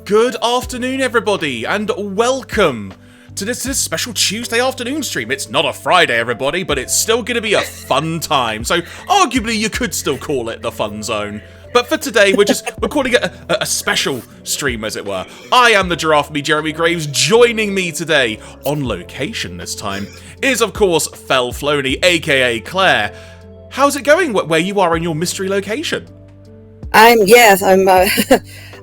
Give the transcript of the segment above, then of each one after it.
Good afternoon, everybody, and welcome to this special Tuesday afternoon stream. It's not a Friday, everybody, but it's still going to be a fun time. So, arguably, you could still call it the fun zone. But for today, we're calling it a special stream, as it were. I am the Jeraffemy Jeremy Graves. Joining me today, on location this time, is, of course, Felflowne, aka Claire. How's it going where you are in your mystery location? I'm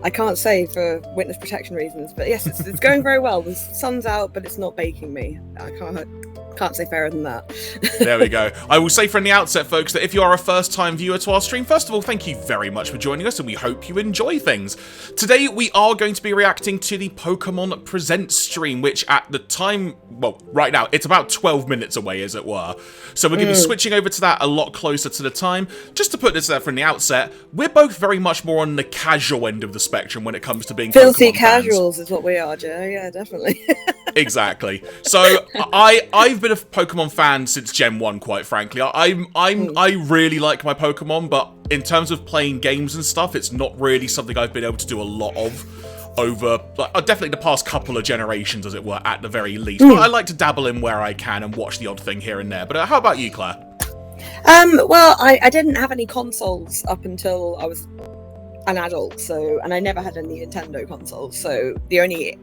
I can't say for witness protection reasons, but yes, it's going very well. The sun's out, but it's not baking me. I can't say fairer than that. There we go. I will say from the outset, folks, that if you are a first-time viewer to our stream, first of all, thank you very much for joining us, and we hope you enjoy things. Today, we are going to be reacting to the Pokémon Presents stream, which at the time, well, right now, it's about 12 minutes away, as it were. So we're going to be switching over to that a lot closer to the time. Just to put this there from the outset, we're both very much more on the casual end of the spectrum when it comes to being filthy Pokemon casuals fans. Is what we are, Joe. Yeah, definitely. Exactly. So I've been a Pokemon fan since Gen 1, quite frankly. I really like my Pokemon, but in terms of playing games and stuff, it's not really something I've been able to do a lot of over definitely the past couple of generations, as it were, at the very least. But I like to dabble in where I can and watch the odd thing here and there. But how about you, Claire? Well, I didn't have any consoles up until I was an adult, and I never had any Nintendo consoles. So the only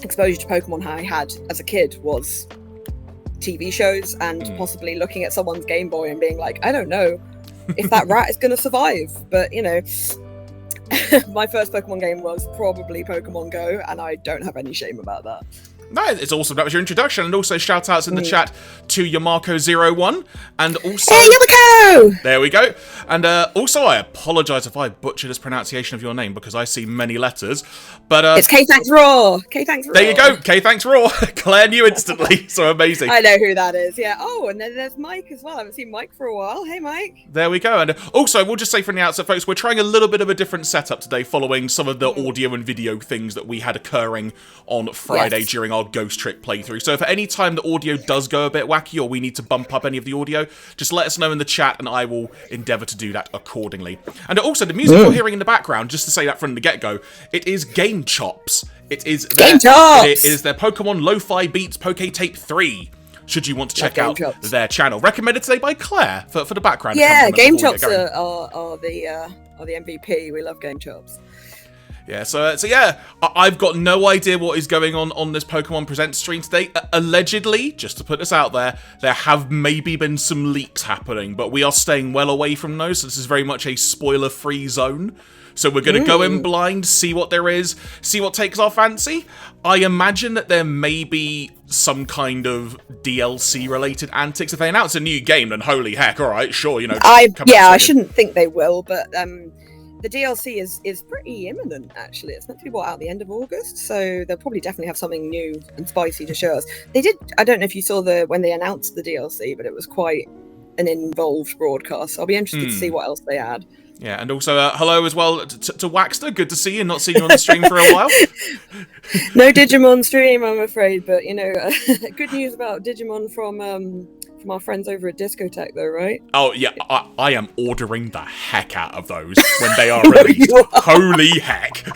exposure to Pokemon I had as a kid was TV shows and possibly looking at someone's Game Boy and being like, I don't know if that rat is going to survive. But, you know, my first Pokemon game was probably Pokemon Go, and I don't have any shame about that. No, it's awesome. That was your introduction. And also shout-outs in the chat to Yamako01. And also... Hey, Yamako! There we go. And also, I apologise if I butchered his pronunciation of your name, because I see many letters. But it's K-Thanks Raw! K-Thanks Raw! There you go! K-Thanks Raw! Claire knew instantly. So amazing. I know who that is, yeah. Oh, and then there's Mike as well. I haven't seen Mike for a while. Hey, Mike. There we go. And also, we'll just say from the outset, folks, we're trying a little bit of a different setup today, following some of the audio and video things that we had occurring on Friday during our Ghost Trick playthrough. So if at any time the audio does go a bit wacky or we need to bump up any of the audio, just let us know in the chat and I will endeavour to do that accordingly. And also, the music you're hearing in the background, just to say that from the get-go, it is Game Chops. It is their Pokemon Lo-Fi Beats Poke Tape 3. Should you want to check out their channel. Recommended today by Claire for the background. Yeah, Game Chops are the MVP. We love Game Chops. Yeah, so yeah, I've got no idea what is going on this Pokemon Presents stream today. Allegedly, just to put this out there have maybe been some leaks happening, but we are staying well away from those, so this is very much a spoiler-free zone. So we're going to go in blind, see what there is, see what takes our fancy. I imagine that there may be some kind of DLC-related antics. If they announce a new game, then holy heck, alright, sure, you know. I shouldn't think they will, but... the DLC is pretty imminent, actually. It's meant to be brought out at the end of August, so they'll probably definitely have something new and spicy to show us. They did, I don't know if you saw when they announced the DLC, but it was quite an involved broadcast. So I'll be interested to see what else they add. Yeah, and also hello as well to Waxter. Good to see you. Not seen you on the stream for a while. No Digimon stream, I'm afraid, but, you know, good news about Digimon from our friends over at Discotech, though, right? Oh, yeah, I am ordering the heck out of those when they are released. Holy heck.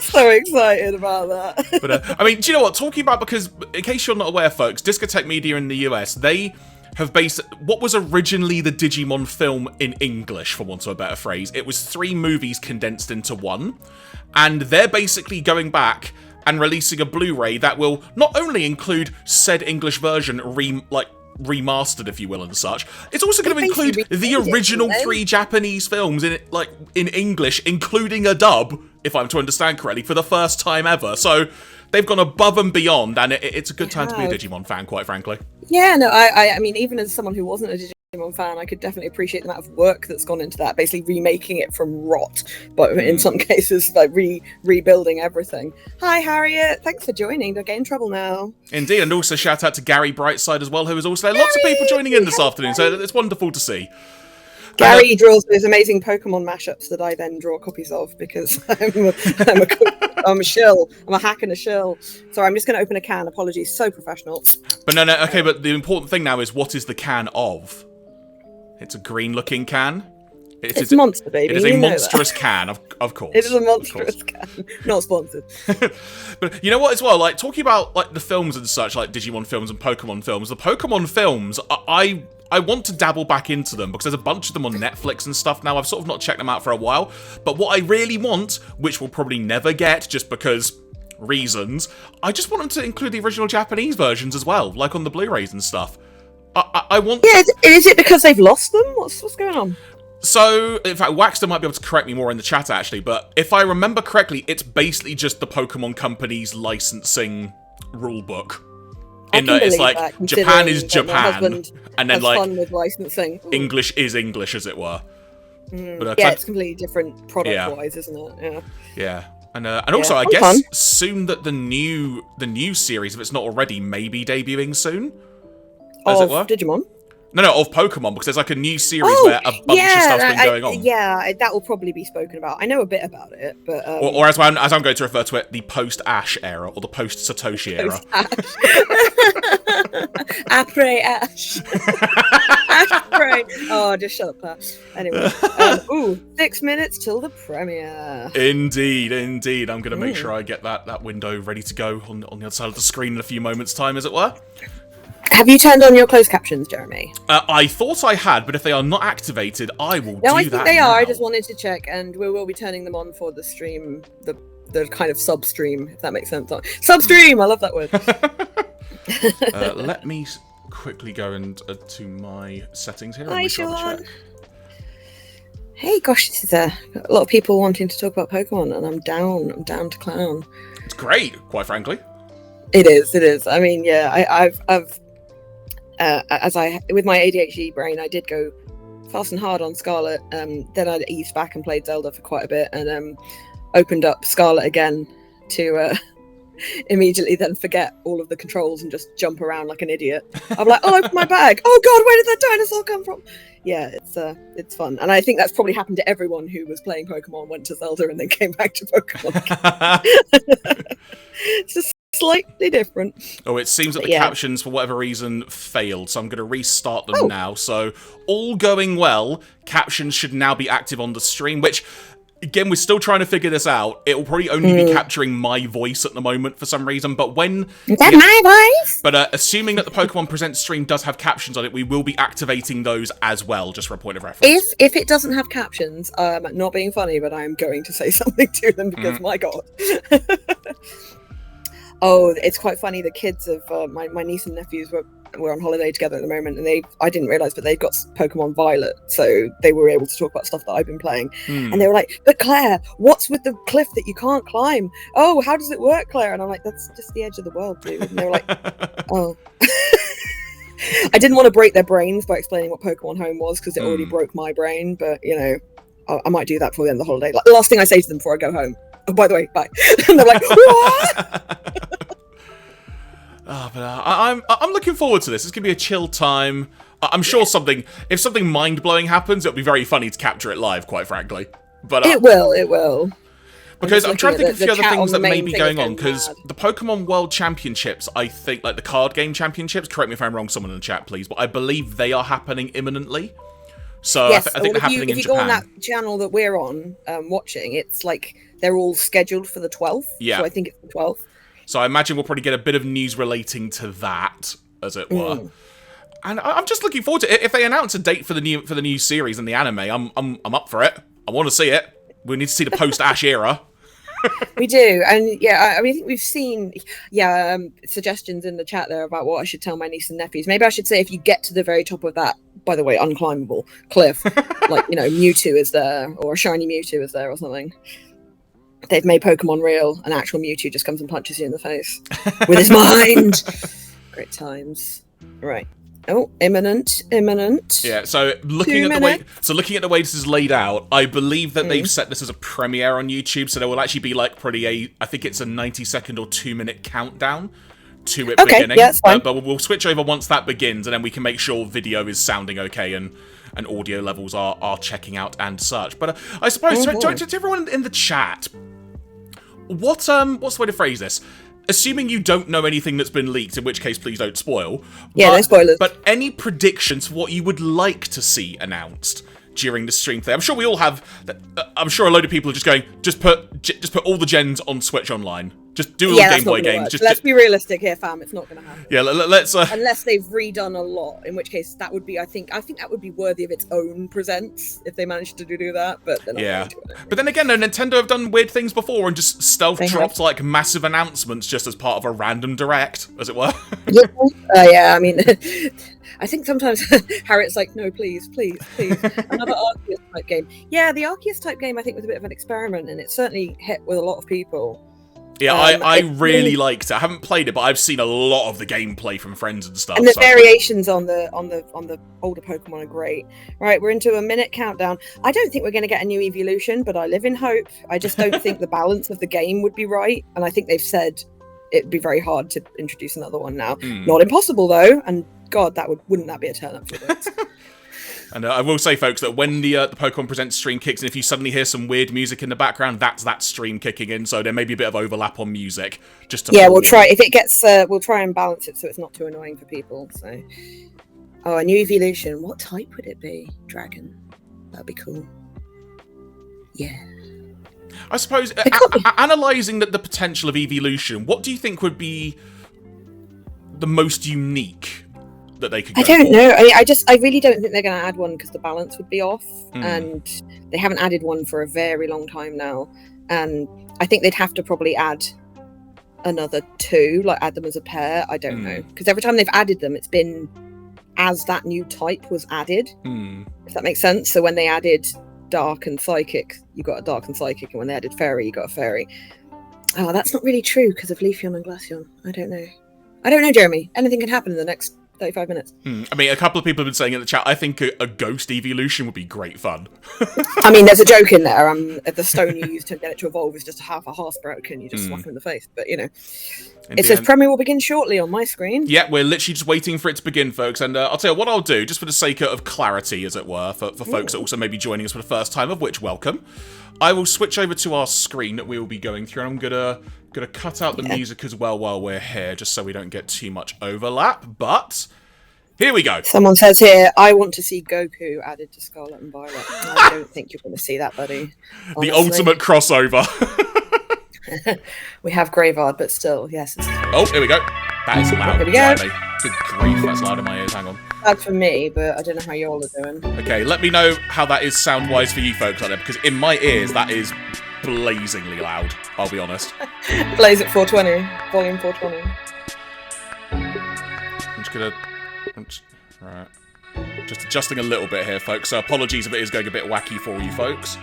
So excited about that. But, I mean, do you know what? Talking about, because, in case you're not aware, folks, Discotech Media in the US, they have based what was originally the Digimon film in English, for want of a better phrase. It was 3 movies condensed into one, and they're basically going back and releasing a Blu-ray that will not only include said English version remastered, if you will, and such. It's also going to include the original 3 Japanese films in English, including a dub, if I'm to understand correctly, for the first time ever. So they've gone above and beyond, and it's a good time to be a Digimon fan, quite frankly. Yeah, no, I mean, even as someone who wasn't a Digimon fan, I could definitely appreciate the amount of work that's gone into that, basically remaking it from rot, but in some cases, like rebuilding everything. Hi, Harriet. Thanks for joining. Don't get in trouble now. Indeed, and also shout out to Gary Brightside as well, who is also there. Lots of people joining in this afternoon, so it's wonderful to see. Gary draws those amazing Pokemon mashups that I then draw copies of because I'm a shill. I'm a hack and a shill. Sorry, I'm just going to open a can. Apologies. So professional. But no, okay, but the important thing now is what is the can of? It's a green-looking can. It's Monster, baby. It is a monstrous can, of course. It is a monstrous can. Not sponsored. But you know what, as well, like, talking about, like, the films and such, like Digimon films and Pokemon films, the Pokemon films, I want to dabble back into them, because there's a bunch of them on Netflix and stuff now. I've sort of not checked them out for a while. But what I really want, which we'll probably never get, just because reasons, I just want them to include the original Japanese versions as well, like on the Blu-rays and stuff. I want... Yeah, is it because they've lost them? What's going on? So, in fact, Waxter might be able to correct me more in the chat, actually, but if I remember correctly, it's basically just the Pokemon Company's licensing rulebook. In that it's like, that, Japan is Japan, and then, like, fun with licensing. English is English, as it were. But, yeah, it's completely different product-wise, isn't it? Yeah. And also, I guess, soon that the new series, if it's not already, may be debuting soon, as it were. Digimon? No, of Pokemon, because there's like a new series where a bunch of stuff's been going on. Yeah, that will probably be spoken about. I know a bit about it, but... Or as I'm going to refer to it, the post-Ash era, or the post-Satoshi era. Après Ash. Ash. Oh, just shut up, Pat. Anyway. 6 minutes till the premiere. Indeed. I'm going to make sure I get that window ready to go on the other side of the screen in a few moments' time, as it were. Have you turned on your closed captions, Jeremy? I thought I had, but if they are not activated, I will do that. No, I think they are. I just wanted to check, and we will be turning them on for the stream, the kind of sub-stream, if that makes sense. Sub-stream! I love that word. Let me quickly go to my settings here. Hi, Sean. Hey, gosh, this is a lot of people wanting to talk about Pokemon, and I'm down to clown. It's great, quite frankly. It is. I mean, yeah, I've with my ADHD brain, I did go fast and hard on Scarlet. Then I eased back and played Zelda for quite a bit, and opened up Scarlet again to immediately then forget all of the controls and just jump around like an idiot. I'm like, oh, open my bag. Oh God, where did that dinosaur come from? Yeah, it's fun, and I think that's probably happened to everyone who was playing Pokemon, went to Zelda, and then came back to Pokemon. It's just slightly different. Oh, it seems that the captions, for whatever reason, failed, so I'm going to restart them now. So, all going well, captions should now be active on the stream, which, again, we're still trying to figure this out. It will probably only be capturing my voice at the moment for some reason, but when... Is that my voice? But assuming that the Pokemon Presents stream does have captions on it, we will be activating those as well, just for a point of reference. If it doesn't have captions, not being funny, but I'm going to say something to them because, my God. Oh, it's quite funny. The kids of my niece and nephews were on holiday together at the moment, and I didn't realise, but they've got Pokemon Violet, so they were able to talk about stuff that I've been playing. And they were like, but Claire, what's with the cliff that you can't climb? Oh, how does it work, Claire? And I'm like, that's just the edge of the world, dude. And they were like, oh. I didn't want to break their brains by explaining what Pokemon Home was, because it already broke my brain, but, you know, I might do that before the end of the holiday. Like, the last thing I say to them before I go home, oh, by the way, bye. And they're like, what? But I'm looking forward to this. It's gonna be a chill time. I'm sure if something mind-blowing happens, it'll be very funny to capture it live, quite frankly. But it will. Because I'm trying to think of a few other things that may be going on, because the Pokemon World Championships, I think, like the card game championships, correct me if I'm wrong, someone in the chat, please, but I believe they are happening imminently. So yes, I think they're happening in Japan. If you go on that channel that we're on watching, it's like they're all scheduled for the 12th. Yeah. So I think it's the 12th. So I imagine we'll probably get a bit of news relating to that, as it were. And I'm just looking forward to it. If they announce a date for the new series and the anime, I'm up for it. I want to see it. We need to see the post-Ash era. We do, and yeah, I mean, I think we've seen suggestions in the chat there about what I should tell my niece and nephews. Maybe I should say, if you get to the very top of that, by the way, unclimbable cliff, like, you know, Mewtwo is there, or a shiny Mewtwo is there, or something. They've made Pokemon real, and actual Mewtwo just comes and punches you in the face with his mind. Great times. Right. Oh, imminent. Yeah, so looking at the way this is laid out, I believe that they've set this as a premiere on YouTube, so there will actually be like probably I think it's a 90-second or 2-minute countdown to it beginning. Yeah, that's fine. But we'll switch over once that begins, and then we can make sure video is sounding okay and audio levels are checking out and such. But I suppose to everyone in the chat, what's the way to phrase this? Assuming you don't know anything that's been leaked, in which case please don't spoil. Yeah, no spoilers. But any predictions for what you would like to see announced during the stream thing. I'm sure we all have. I'm sure a load of people are just going, just put all the gens on Switch Online. Just do all Game Boy games. Let's be realistic here, fam. It's not going to happen. Yeah, let's. Unless they've redone a lot, in which case that would be. I think that would be worthy of its own presents if they managed to do that. But they're not going to do it. But then again, though, Nintendo have done weird things before and just stealth dropped like massive announcements just as part of a random direct, as it were. Yeah, I mean. I think sometimes Harriet's like, no, please. Another Arceus type game. Yeah, the Arceus type game I think was a bit of an experiment, and it certainly hit with a lot of people. Yeah, I really liked it. I haven't played it, but I've seen a lot of the gameplay from friends and stuff. And the variations on the older Pokemon are great. Right, we're into a minute countdown. I don't think we're going to get a new evolution, but I live in hope. I just don't think the balance of the game would be right, and I think they've said it'd be very hard to introduce another one now. Not impossible though, and God, wouldn't that be a turn up for this? And I will say, folks, that when the Pokemon Presents stream kicks in, if you suddenly hear some weird music in the background, that's that stream kicking in. So there may be a bit of overlap on music. We'll try. If it gets, we'll try and balance it so it's not too annoying for people. So, a new evolution. What type would it be? Dragon. That'd be cool. Yeah. I suppose analysing the potential of evolution, what do you think would be the most unique that they could go I don't know. I mean, I really don't think they're going to add one because the balance would be off, and they haven't added one for a very long time now. And I think they'd have to probably add another two, like add them as a pair. I don't know, because every time they've added them, it's been as that new type was added. If that makes sense. So when they added Dark and Psychic, you got a Dark and Psychic, and when they added Fairy, you got a Fairy. Oh, that's not really true because of Leafeon and Glaceon. I don't know, Jeremy. Anything can happen in the next 35 minutes. I mean, a couple of people have been saying in the chat, I think a ghost evolution would be great fun. I mean, there's a joke in there. The stone you use to get it to evolve is just half a Hearthsprout, and you just slap him in the face. But, it says Premier will begin shortly on my screen. Yeah, we're literally just waiting for it to begin, folks. And I'll tell you what I'll do, just for the sake of clarity, as it were, for folks that also may be joining us for the first time, of which welcome. I will switch over to our screen that we will be going through, and I'm gonna cut out the music as well while we're here, just so we don't get too much overlap. But here we go. Someone says here, I want to see Goku added to Scarlet and Violet. I don't think you're going to see that, buddy. Honestly. The ultimate crossover. We have Graveyard, but still, yes. Oh, here we go. That is loud. Here we go. Good grief, that's loud in my ears. Hang on. Bad for me, but I don't know how you all are doing. Okay, let me know how that is sound-wise for you folks out there, because in my ears, that is blazingly loud, I'll be honest. Blaze at 420, volume 420. I'm just gonna... Right. Just adjusting a little bit here, folks. So apologies if it is going a bit wacky for you folks.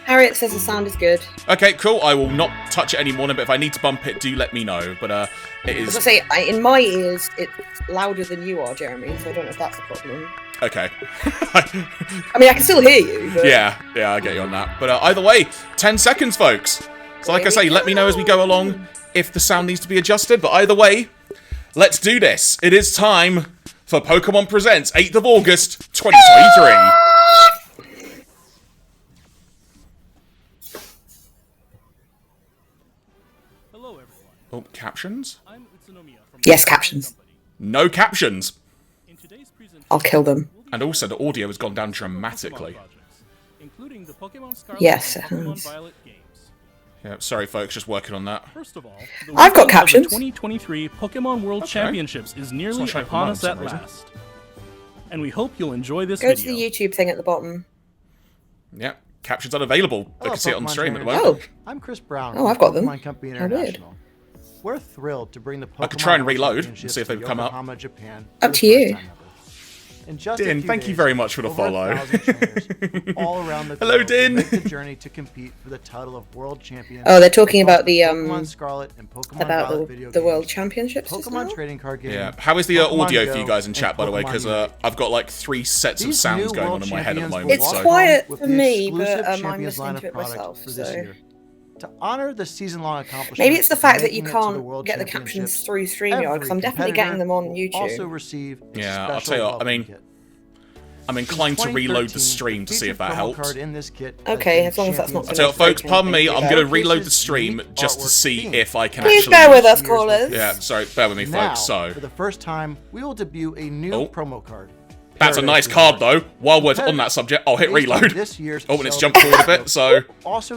Harriet says the sound is good. Okay, cool. I will not touch it anymore, but if I need to bump it, do let me know. But it is... As I say, in my ears, it's louder than you are, Jeremy, so I don't know if that's a problem. Okay. I mean, I can still hear you, but... Yeah, I get you on that. But either way, 10 seconds, folks. So like I say, let me know as we go along if the sound needs to be adjusted. But either way, let's do this. It is time for Pokémon Presents 8th of August, 2023. Hello, everyone. Oh, captions? I'm Utsunomiya from Yes, captions. No captions. In today's presentation, I'll kill them. And also, the audio has gone down dramatically. including the Pokemon Scarlet Yes, and it Pokemon has. Violet games. Yeah, Sorry, folks, just working on that. First of all, I've got captions. The 2023 Pokemon World Championships is nearly It's not showing upon mine us for some at reason. last. And we hope you'll enjoy this Go to video. the YouTube thing at the bottom. Yeah, captions unavailable. I Hello, can see it on Pokemon stream at the trainers. moment. Oh, I'm Chris Brown. Oh, I've got them. Pokemon Company How weird. International. We're thrilled to bring the Pokemon I could try and World reload and Championships see if they've to come up. Yokohama, Japan, Up for to the you. first time ever. In just a Din, few thank you days, very much for the over follow. 1,000 trainers all around the Hello, globe Din. will make the journey to compete for the title of World Champion. Oh, they're talking about the Pokemon Scarlet and Pokemon about Violet video the World games, Championships. just Pokemon now? trading card game. Yeah, how is the Pokemon audio Go, for you guys in and chat, by the way? Pokemon Because Unite. I've got like 3 sets of These sounds new going on World in my head at the Champions moment. will It's walk So. quiet with for the me, exclusive but, I'm Champions listening line to of it products myself, for this so- year. To honor the season-long accomplishment, Maybe it's the of fact that you making it to the can't World get the captions Championships, through StreamYard, because I'm every definitely getting them on competitor will Also YouTube. receive a Yeah, I'll special tell you what, I welcome mean, kit. I'm inclined to reload the 2013, stream to see if that featured promo helps. card in this kit has Okay, been as long as that's not Champions I'll tell you what, folks, break pardon me, anything, I'm you going to know. reload the stream just to see if I can Please actually... bear with us, Years callers. Yeah, sorry, bear with me, Now, folks. So, for the first time, we will debut a new Oh. promo card. That's a nice card, though. While we're on that subject, I'll hit reload. Oh, and it's jumped forward a bit, so...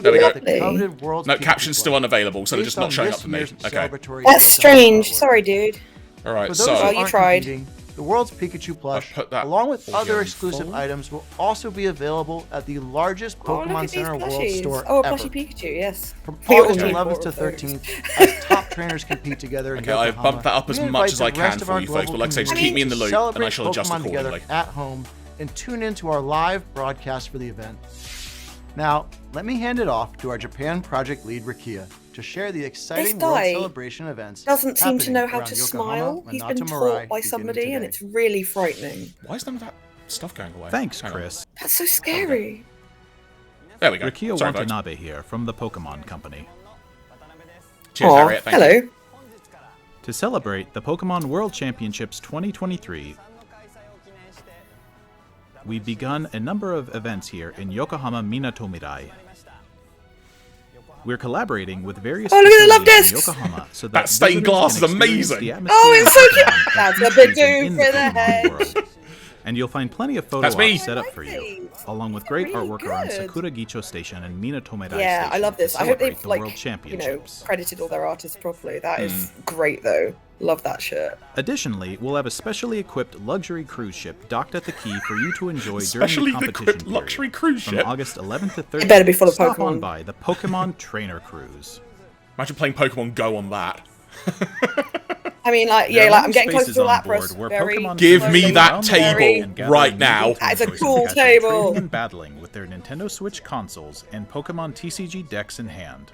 There we go. No, caption's still unavailable, so they're just not showing up for me. Okay. That's strange. Sorry, dude. Alright, so... so... you tried. The World's Pikachu plush, along with other exclusive items, will also be available at the largest Pokemon Center World store a ever. plushie Pikachu, yes. From August 11th to 13th, as top trainers compete together in Okay, Yokohama, I've bumped that up as much as I can for you folks, but like I say, just keep me in the loop, and I shall adjust Pokemon accordingly. together at home and tune in to our live broadcast for the event. Now, let me hand it off to our Japan project lead, Rakia, to share the exciting World Celebration events. Doesn't seem to know how to Yokohama, smile. He's been taught by somebody, and it's really frightening. Why is none of that stuff going away? Thanks, Chris. That's so scary. There we go. Rakia Watanabe here from the Pokemon Company. Cheers, Harriet. Thank you. To celebrate the Pokemon World Championships 2023, we've begun a number of events here in Yokohama Minatomirai. We're collaborating with various facilities in Yokohama so that stained glass is amazing. Oh, it's so cute. That's a big dude for the head. And you'll find plenty of photo ops set up for you, along with great artwork around Sakura Gicho Station and Minatomirai Station. Yeah, I love this. I hope they've World Championships. credited all their artists properly. That is great, though. Love that shirt. Additionally, we'll have a specially equipped luxury cruise ship docked at the quay for you to enjoy during the competition luxury cruise ship from August 11th to 30th. It better be full of Stop Pokemon. on by the Pokemon Trainer Cruise. Imagine playing Pokemon Go on that. I mean, I'm getting close to Lapras. Give me that table right now. That is a cool table. And battling with their Nintendo Switch consoles and Pokemon TCG decks in hand.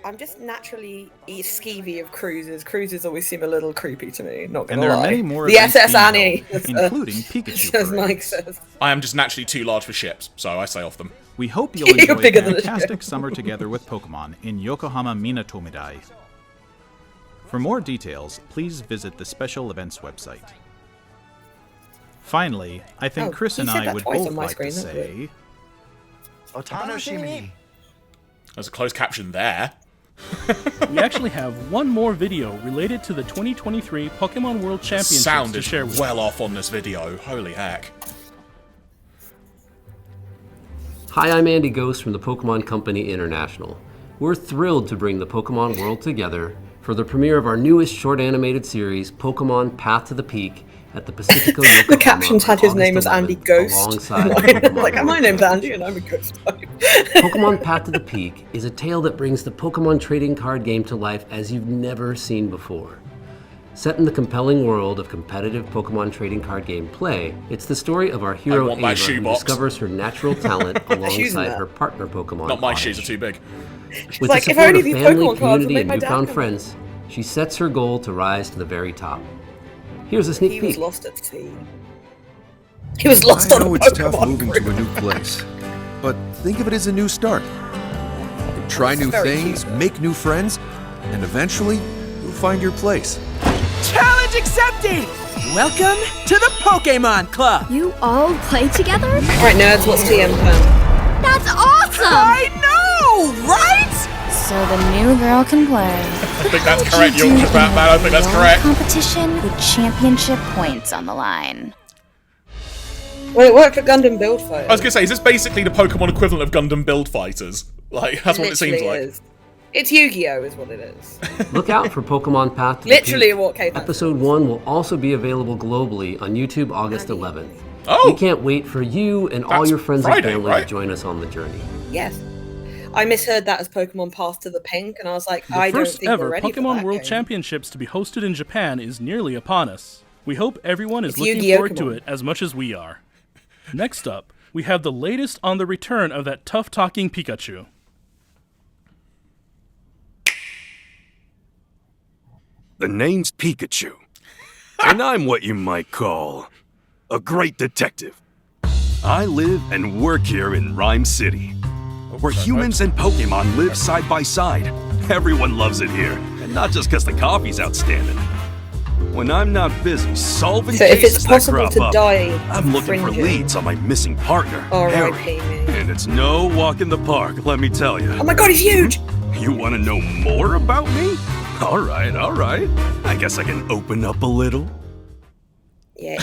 I'm just naturally skeevy of cruises. Cruises always seem a little creepy to me, not And gonna there lie. are many more The events SS being Annie, held, including Pikachu as Mike parades. says. I am just naturally too large for ships, so I say off them. We hope you'll You're enjoy a bigger than a fantastic ship. summer together with Pokemon in Yokohama Minatomirai. For more details, please visit the special events website. Finally, I think Chris and I would both like to say... Otano Shimi. There's a closed caption there. We actually have one more video related to the 2023 Pokemon World Championships Sound to is share with well off on this video. Holy heck. Hi, I'm Andy Ghost from the Pokemon Company International. We're thrilled to bring the Pokemon world together for the premiere of our newest short animated series, Pokemon Path to the Peak, at the Pacifico Yokohama. The captions had his name as Andy Ghost. Alongside like, my name's Andy and I'm a ghost type. Pokemon Path to the Peak is a tale that brings the Pokemon trading card game to life as you've never seen before. Set in the compelling world of competitive Pokemon trading card game play, it's the story of our hero Ava, who discovers her natural talent alongside her partner Pokemon. Not my shoes are too big. With the support of family, community, and newfound friends, she sets her goal to rise to the very top. Here's a sneak peek. He was lost at sea. He was lost on a Pokemon. I know it's tough moving to a new place, but think of it as a new start. Try new things, make new friends, and eventually, you'll find your place. Challenge accepted! Welcome to the Pokemon Club! You all play together? Alright, nerds, what's TM plan? That's awesome! I know, right? So the new girl can play. I think that's correct, Yorkshire Batman. I think that's correct. Competition with championship points on the line. Well, it worked for Gundam Build Fighters. I was gonna say, is this basically the Pokemon equivalent of Gundam Build Fighters? Like, that's what it seems like. Is. It's Yu-Gi-Oh! Is what it is. Look out for Pokemon Path to the Literally Peak. what came Episode 1 will also be available globally on YouTube August 11th. Oh! We can't wait for you and all your friends and family to join us on the journey. Yes. I misheard that as Pokemon Path to the Pink, and I was like, I don't think we're ready for that Pokemon World game. Championships to be hosted in Japan is nearly upon us. We hope everyone is looking Yu-Gi-Oh! forward to it as much as we are. Next up, we have the latest on the return of that tough-talking Pikachu. The name's Pikachu, and I'm what you might call a great detective. I live and work here in Rhyme City, where humans and Pokemon live side by side. Everyone loves it here, and not just because the coffee's outstanding. When I'm not busy solving So if cases it's that possible crop to up, die I'm looking for fringing. leads on my missing partner, R.I.P. Harry. me. And it's no walk in the park, let me tell you. Oh my god, he's huge! You want to know more about me? All right. I guess I can open up a little. Yeah,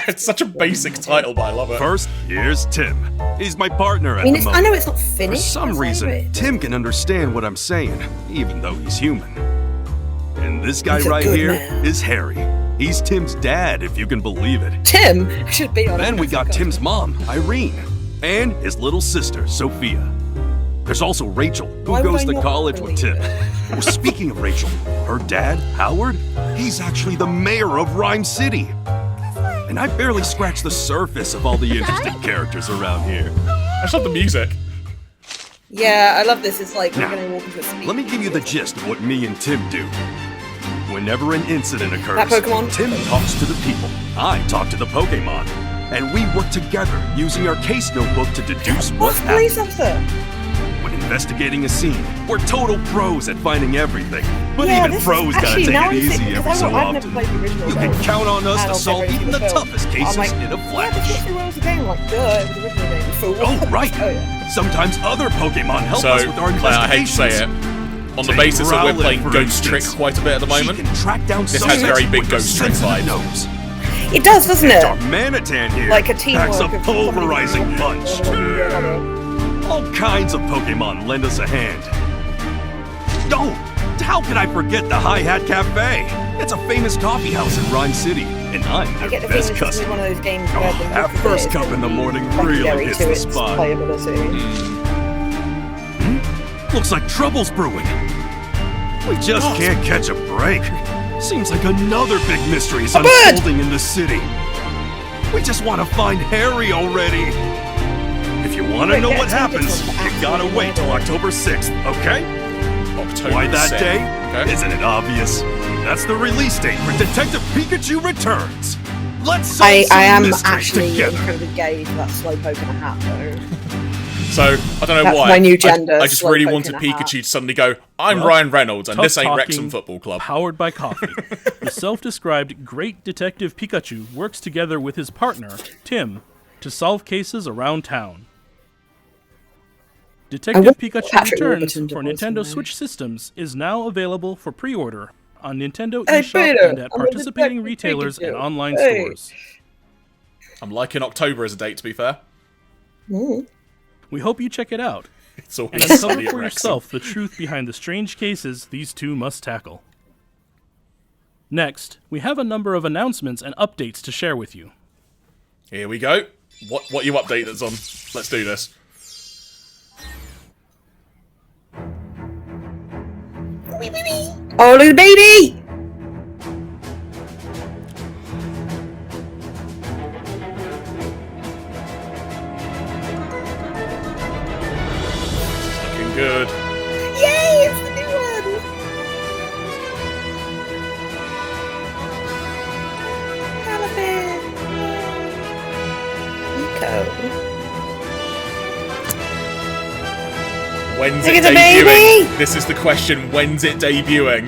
It's such a basic title, but I love it. First, here's Tim. He's my partner at I mean, the moment. I know it's not finished. For some reason, Tim can understand what I'm saying, even though he's human. And this guy He's a right good here man. is Harry. He's Tim's dad, if you can believe it. Tim should be on it. Then we got Tim's mom, Irene, and his little sister, Sophia. There's also Rachel, who Why would goes I to not college with believe Tim. Well, speaking of Rachel, her dad, Howard, he's actually the mayor of Rhyme City. And I barely scratched the surface of all the interesting characters around here. I just love the music. Yeah, I love this. It's like Now, we're gonna walk into a speech. Let me give you the gist of what me and Tim do. Whenever an incident occurs, That Pokemon? Tim talks to the people, I talk to the Pokemon, and we work together using our case notebook to deduce what What's the police happened. officer? When investigating a scene, we're total pros at finding everything. But Yeah, even this is pros gotta actually, take now it I'm easy thinking, every because so I've never often. played the original You can game. count on us And to I've solve never even seen the film. toughest cases I'm like, in a yeah, but flash. what's the rules of the game? I'm like, duh, it was the original game. Fool. Oh, right. Oh, yeah. Sometimes other Pokemon help So, us with our Claire, I hate to say investigations. it, on the Take basis that we're Rowlet, playing for Ghost Trick instance. quite a bit at the She moment, can track down this has suspects very big with Ghost her Trick sensitive vibes. nose. It does, doesn't it? Our Manitan here Like a packs teamwork a of pulverizing somebody- punch. All kinds of Pokemon lend us a hand. Oh, how could I forget the Hi Hat Cafe? It's a famous coffee house in Rhyme City, and I'm I their get the best feeling this is customer. one of those games Oh, where the that look of first it is cup gonna in the be morning secondary really hits to the its spot. playability. Looks like trouble's brewing. We just can't catch a break. Seems like another big mystery is unfolding in the city. We just want to find Harry already. If you want to Wait, know that's what happens, ridiculous. you gotta wait till October 6th, okay? October Why that 6th. day? Okay. Isn't it obvious? That's the release date for Detective Pikachu Returns. Let's solve I some am mysteries actually together. incredibly gay for that Slowpoke in a hat, though. So, I don't know That's why. my new gender, I just really Slowpoke wanted in a hat. Pikachu to suddenly go, I'm Well, Ryan Reynolds, and tough this ain't talking, Wrexham Football Club. Powered by coffee. The self-described great detective Pikachu works together with his partner, Tim, to solve cases around town. Detective want Pikachu Patrick Returns Warburton to for voice Nintendo him. Switch systems is now available for pre-order on Nintendo Hey, eShop Peter, and at I'm a participating Detective retailers and Pikachu. online Hey. stores. I'm liking October as a date, to be fair. We hope you check it out It's always and uncover sunny at for Wrexham. yourself the truth behind the strange cases these two must tackle. Next, we have a number of announcements and updates to share with you. Here we go. What you update us on? Let's do this. Oh, look at the baby! Looking good. Yay! It's the new one! Elephant! Nico. When's Look it at the debuting? baby! This is the question. When's it debuting?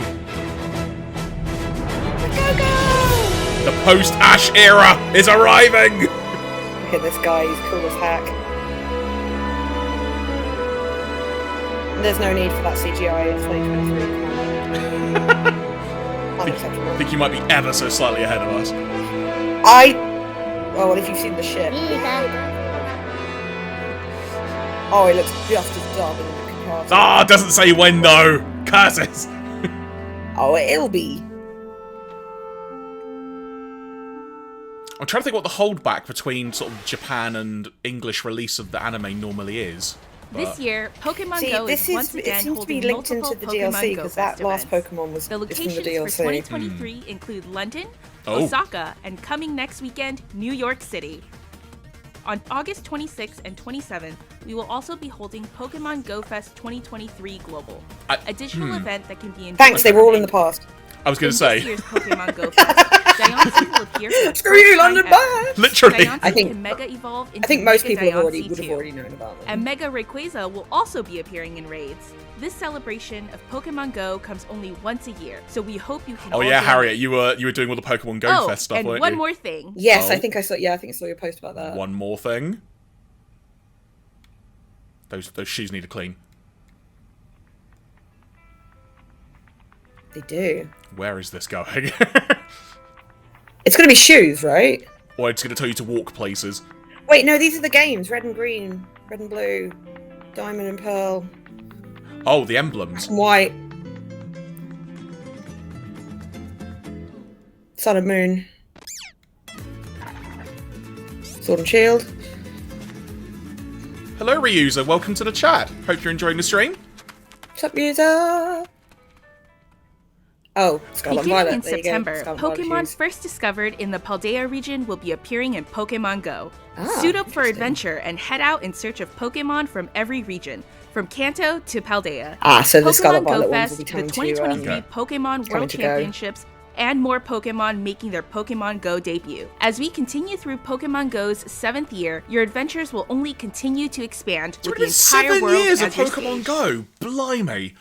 The post-Ash era is arriving! Look at this guy, he's cool as heck. There's no need for that CGI, it's 2023. I Unacceptable. think you might be ever so slightly ahead of us. Oh, what if you've seen the ship? Oh, it looks just as dumb in the comparison. Ah, it doesn't say when though. Curses. Oh, it'll be. I'm trying to think what the holdback between sort of Japan and English release of the anime normally is. This year, Pokemon See, Go is this once it again seems to be holding linked into multiple the DLC Pokemon Go because that last events. Pokemon was The from the locations for DLC. 2023 include London, Oh. Osaka, and coming next weekend, New York City. On August 26th and 27th, we will also be holding Pokemon Go Fest 2023 Global, a digital event that can be enjoyed. Thanks, they were all in the past. I was going to In say. this year's Pokemon Go Fest, Diancie will appear for the Screw you, first time London ever. Bad! Literally. Diancie I think- can Mega Evolve into I think most Mega people would Diancie have 2. already known about them. And Mega Rayquaza will also be appearing in raids. This celebration of Pokemon Go comes only once a year, so we hope you can Oh all yeah, join Harriet, us. you were doing all the Pokemon Go Oh, Fest stuff, and weren't one you? more thing. Yes, Oh. I think I saw your post about that. One more thing. Those shoes need to clean. They do. Where is this going? It's going to be shoes, right? Or it's going to tell you to walk places. Wait, no, these are the games. Red and green, red and blue, diamond and pearl. Oh, the emblems. White. Sun and moon. Sword and shield. Hello, Ryuza. Welcome to the chat. Hope you're enjoying the stream. What's up, user? Oh, Scarlet Beginning Violet. in There you go. September, Scarlet Violet Pokemon shoes. first discovered in the Paldea region will be appearing in Pokemon Go. Ah, Suit up for interesting. adventure and head out in search of Pokemon from every region, from Kanto to Paldea. Ah, so the Pokemon Scarlet Go Violet ones Fest, will be the coming to 2023 Pokemon coming World to Go. Championships, and more Pokemon making their Pokemon Go debut. As we continue through Pokemon Go's 7th year, your adventures will only continue to expand with the It's entire 7 world years as of your Pokemon stage. Go. Blimey.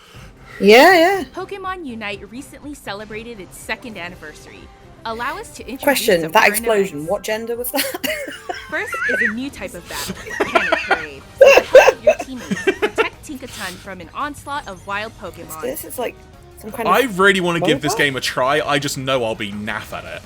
Yeah. Pokemon Unite recently celebrated its 2nd anniversary. Allow us to introduce Question, some that current explosion, events. what gender was that? First is a new type of battle, Panic Parade. With the help of your teammates, protect Tinkaton from an onslaught of wild Pokemon. This is like some kind of... I really want to give this MOBA? game a try. I just know I'll be naff at it.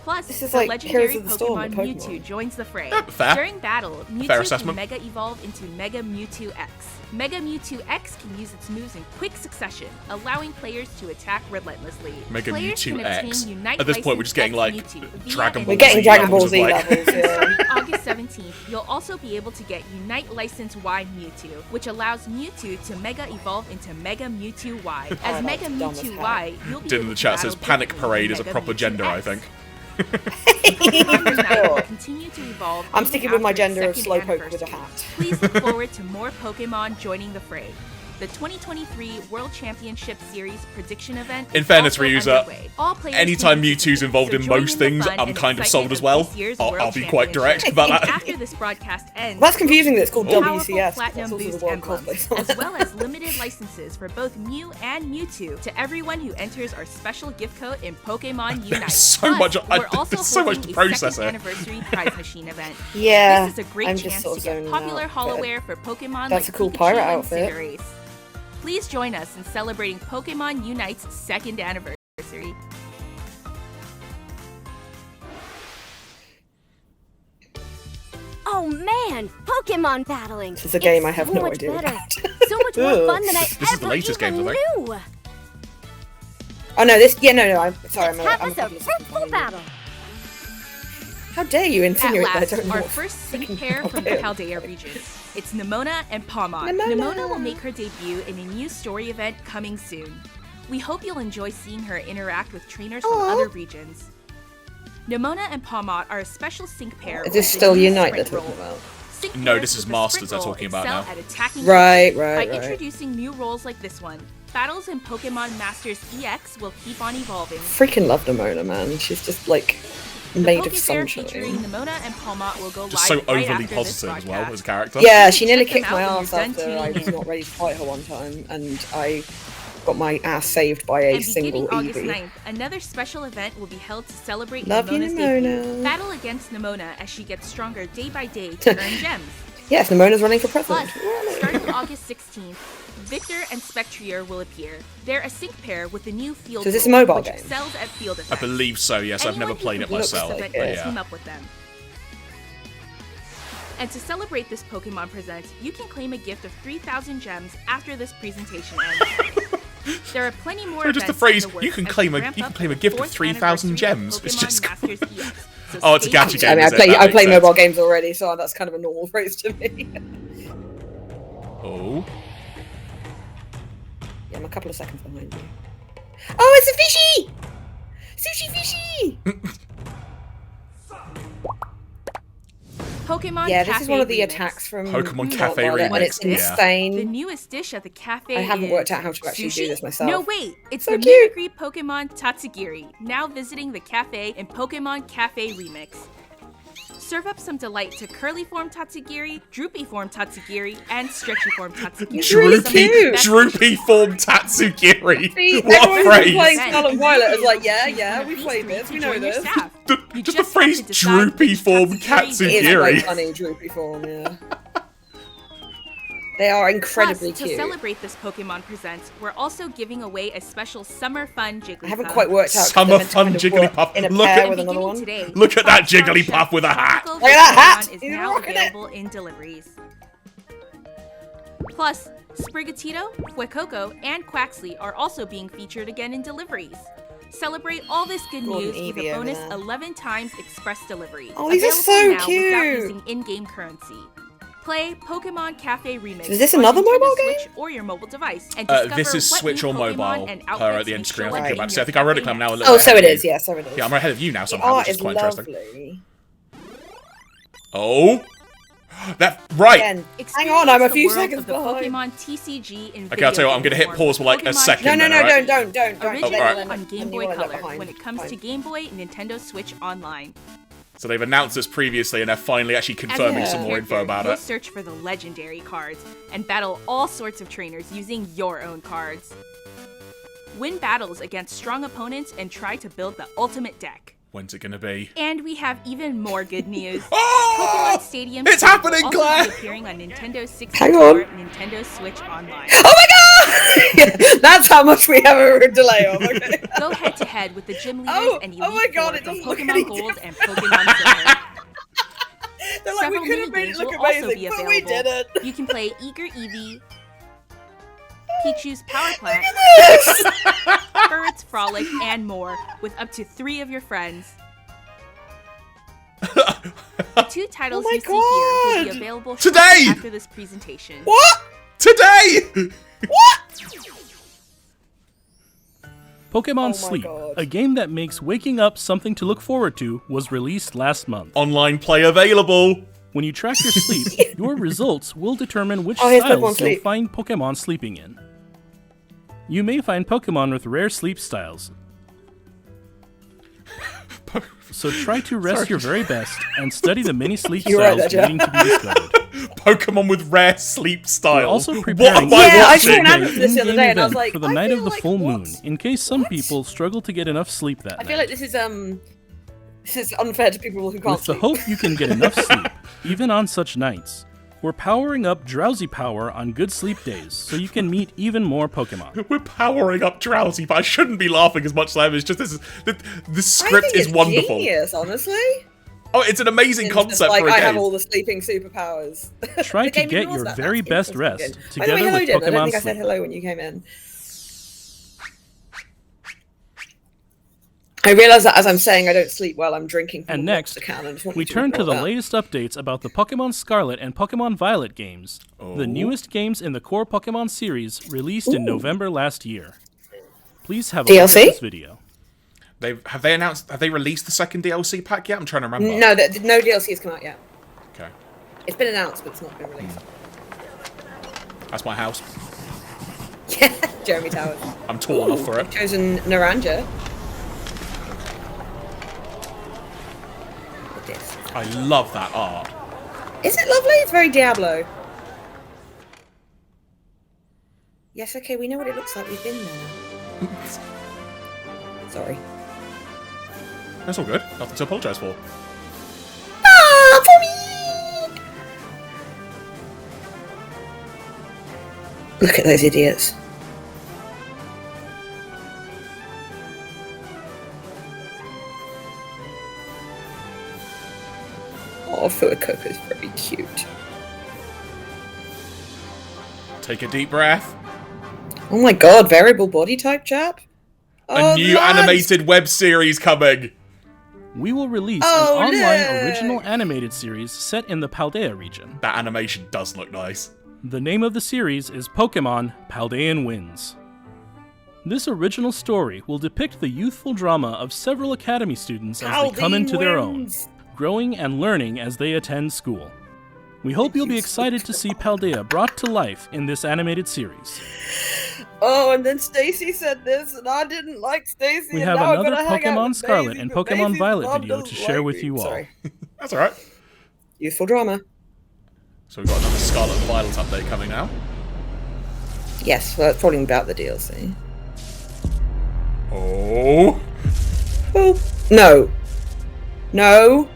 Plus, This is the like legendary Heroes of the Storm Pokemon with Pokemon. Mewtwo joins the fray. Fair. During battle, Fair Mewtwo can assessment. Mega Evolve into Mega Mewtwo X. Mega Mewtwo X can use its moves in quick succession, allowing players to attack relentlessly. Mega Players Mewtwo can obtain X. Unite At this point, we're just getting, like, License X Mewtwo via Dragon an Ball We're getting Z Dragon Ball levels Z of, like- levels, yeah. Starting August 17th, you'll also be able to get Unite License Y Mewtwo, which allows Mewtwo to Mega Evolve into Mega Mewtwo Y. As Oh, Mega that's dumb as Mewtwo hell. Y, you'll be Did in able the to chat battle says Panic differently Parade than is a Mega proper Mewtwo gender, I X. think. Pokemon Unite will continue to evolve. I'm even sticking with my after its gender of 2nd Slowpoke with a anniversary. hat. Please look forward to more Pokemon joining the fray. The 2023 World Championship Series prediction event. In is fairness, also Ryuza, underway. All players anytime can Mewtwo's involved so in join most the things, fun I'm and kind of excitement sold as well. this year's I'll World be quite direct Championship. about And that. after this broadcast ends, That's confusing that it's called you'll see WCS. powerful That's Platinum also Boost the World emblems, Cosplay. as well as limited licenses for both Mew and Mewtwo to everyone who enters our special gift code in Pokemon Unite. so Plus, much- we're also there's so much holding to a process 2nd here. anniversary prize machine event. Yeah, This is a great I'm just chance sort to of get zoning popular out, but Hollowware for Pokemon that's like a cool Pikachu pirate and outfit. Cinderace. Please join us in celebrating Pokemon Unite's 2nd anniversary. Oh man, Pokemon battling. This is a game It's I have so no much idea better. about. So much more fun than I This is the ever latest even games, I think. knew. Oh no, this... Yeah, no, I'm sorry. Let's have I'm a us a couple of seconds fruitful behind you. battle. How dare you At insinuate that I last, don't know our what first sync freaking pair from the Paldea Paldea region. It's Nemona and Pawmot. Nemona. Nemona will make her debut in a new story event coming soon. We hope you'll enjoy seeing her interact with trainers from Aw. other regions. Nemona and Pawmot are a special sync pair. Is with this a still new Unite they're sprint talking role. about? Sync No, pairs this is with the Masters sprint they're role talking about excel now. at attacking Right. By introducing new roles like this one, battles in Pokemon Masters EX will keep on evolving. Freaking love Nemona, man. She's just like The made of Pokefair featuring sunshine. Nemona and Pawmot will go Just so live right overly after this positive as well broadcast. as a character. Yeah, she nearly Check them kicked my out when ass you're done after I tuning was in. not ready to fight her one time, and I got my ass saved by a And single beginning August Eevee. 9th, another special event will be held to celebrate Love you, Nemona's Nemona. debut. Battle against Nemona as she gets stronger day by day to earn gems. Yes, Nemona's running for Plus, president. starting August 16th, Victor and Spectrier will appear. They're a sync pair with the new field So is this a role, mobile which game? excels at field I effects. believe so, yes. I've never Anyone who played it completes this myself. event But can yeah. team up with them. And to celebrate this Pokemon Presents, you can claim a gift of 3,000 gems after this presentation ends. There are plenty more Or just the events phrase, in the works you can as claim we a ramp you can up claim a the gift of 4th 3,000 anniversary gems. of It's Pokemon just Masters EX. So Oh, it's a stay gacha tuned. game. I mean, is it? That I makes play sense. mobile games already, so that's kind of a normal phrase to me. Oh. Yeah, I'm a couple of seconds behind you. Oh, it's a fishy! Sushi fishy! Pokemon Yeah, this Cafe is one of the Remix. attacks from Pokemon Scarlet Cafe Violet, and Remix, it's yeah. insane. The newest dish at the cafe I haven't is worked out how to actually do sushi? this myself. No, wait. It's So the cute. mimicry Pokemon Tatsugiri, now visiting the cafe in Pokemon Cafe Remix. Serve up some delight to curly form Tatsugiri, droopy form Tatsugiri, and stretchy form Tatsugiri. It's really Some of the cute. best Droopy form Tatsugiri. See, What a everyone's been phrase. playing Scarlet Violet is like, yeah, She's yeah, gonna we feast played for you this, to we know join your this. staff. You Just the have phrase to decide droopy which form Tatsugiri It is a very Tatsugiri. funny droopy form, yeah. They are incredibly Plus, cute. to celebrate this Pokemon Presents, we're also giving away a special Summer Fun Jigglypuff. I haven't quite worked out. Summer Fun Jigglypuff. In a Look pair at with another one. Today, Look at that Jigglypuff with a hat. Look at that hat! Is He's now rocking it. available in deliveries. Plus, Sprigatito, Fuecoco, and Quaxley are also being featured again in deliveries. Celebrate all this good Golden news with Eevee a over bonus there. 11 times express delivery. Oh, these are Available so now cute. without using in-game currency. Play Pokemon Cafe Remix. Is this on another Nintendo mobile Switch game? or your mobile device, and discover This is what Switch new or Pokemon mobile. and Her at outlets the end may screen. show I up think in about. See, your I think I read it. cafe I'm now a next little. Oh, ahead so of it you. is. Yeah, so it is. Yeah, I'm ahead of you now The somehow, art which is is quite interesting. lovely. Oh, that right. Again, hang on, I'm a few seconds the behind. Pokemon TCG in Okay, I'll tell you what. I'm gonna hit pause for like a second. No, then, alright? Originally don't. alright. on Game And Boy you wanna get Color behind. when it comes to Fine. Game Boy and Nintendo Switch Online. So they've announced this previously, and they're finally actually confirming As a some more info character, about you'll it. search for the legendary cards and battle all sorts of trainers using your own cards. Win battles against strong opponents and try to build the ultimate deck. When's it gonna be? And we have even more good news. Oh! Pokemon Stadium It's will happening, also Claire! be appearing on Nintendo 64, Hang on. Nintendo Switch Online. Oh my god! That's how much we have a delay of. Okay. Go head to head with the gym leaders Oh, and oh Elite my God, Four it from doesn't look Pokemon any Gold and Pokemon Silver. They're like, we Several could have made it minigames look will also amazing, be but we available. didn't. You can play Eager Eevee, Pichu's Power Plant, Furret's Frolic, and more with up to 3 of your friends. The 2 titles Oh my you see here will God. be available Today! shortly after this presentation. What? Today! What? Pokemon Oh my Sleep, God. a game that makes waking up something to look forward to, was released last month. Online play available. When you track your sleep, your results will determine which Oh, here's Pokemon styles you'll Sleep. find Pokemon sleeping in. You may find Pokemon with rare sleep styles, so try to rest your very best and study the many sleep You're right styles there, waiting to be discovered. Pokemon with rare sleep styles. We're also What preparing am I Yeah, I watching? saw an ad for this the other in-game day, and I was event like, for the I night feel of the like, full what? moon, in case some What? people struggle to get enough sleep that I night. feel like this is unfair to people who can't With the sleep. hope you can get enough sleep, even on such nights, we're powering up drowsy power on good sleep days, so you can meet even more Pokemon. We're powering up drowsy, but I shouldn't be laughing as much as I am. It's just the I script think is it's wonderful. Genius, honestly. Oh, it's an amazing It's just concept like, for a I game. have all the sleeping superpowers. Try The to game get ignores your that. very That's best rest interesting. By the way, together hello, with Jen. I don't Pokemon think I said Sleep. hello when you came in. I realise that as I'm saying I don't sleep well, I'm drinking from And a next, Monster can. I just want we you turn to report the that. latest updates about the Pokemon Scarlet and Pokemon Violet games, the newest games in the core Pokemon series released in November last year. Please have a look at DLC? this video. Have they released the second DLC pack yet? I'm trying to remember. No, no DLC has come out yet. Okay. It's been announced, but it's not been released. That's my house. Yeah, Jeremy Towers. I'm tall enough for it. Chosen Naranja. I love that art. Is it lovely? It's very Diablo. Yes, okay, we know what it looks like. We've been there. Sorry. That's all good. Nothing to apologise for. Ah, for me! Look at those idiots. Oh, Fuecoco's very cute. Take a deep breath. Oh my god, variable body type chap? A new lads! animated web series coming. We will release Oh, an online look! original animated series set in the Paldea region. That animation does look nice. The name of the series is Pokemon Paldean Winds. This original story will depict the youthful drama of several Academy students as they come Paldean into their own, Winds! growing and learning as they attend school. We hope you'll be excited to see Paldea brought to life in this animated series. Oh, and then Stacy said this, and I didn't like Stacy. We and have now I'm another gonna hang out Pokemon with Scarlet Daisy, and but Pokemon Daisy's Violet mom video to doesn't share like with me. you all. Sorry. That's alright. Youthful drama. So we've got another Scarlet and Violet update coming now. Yes, well, it's probably about the DLC. Oh. Oh, no. No.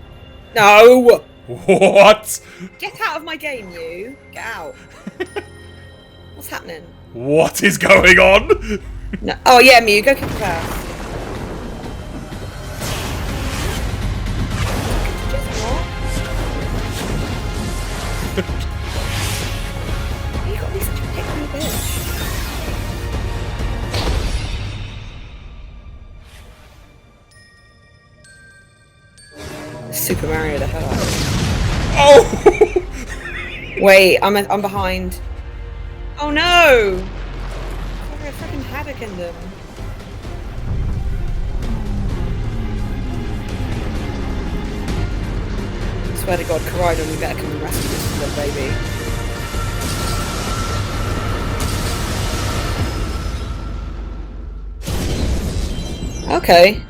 No! What? Get out of my game, you. Get out. What's happening? What is going on? No. Oh yeah, Mew, go kick his ass. You got to be such a pick-me bitch. Super Mario the hell out of it. Oh! Wait, I'm behind. Oh no! There's a fucking havoc in them. I swear to God, Karido, we better come and rescue this little baby. Okay.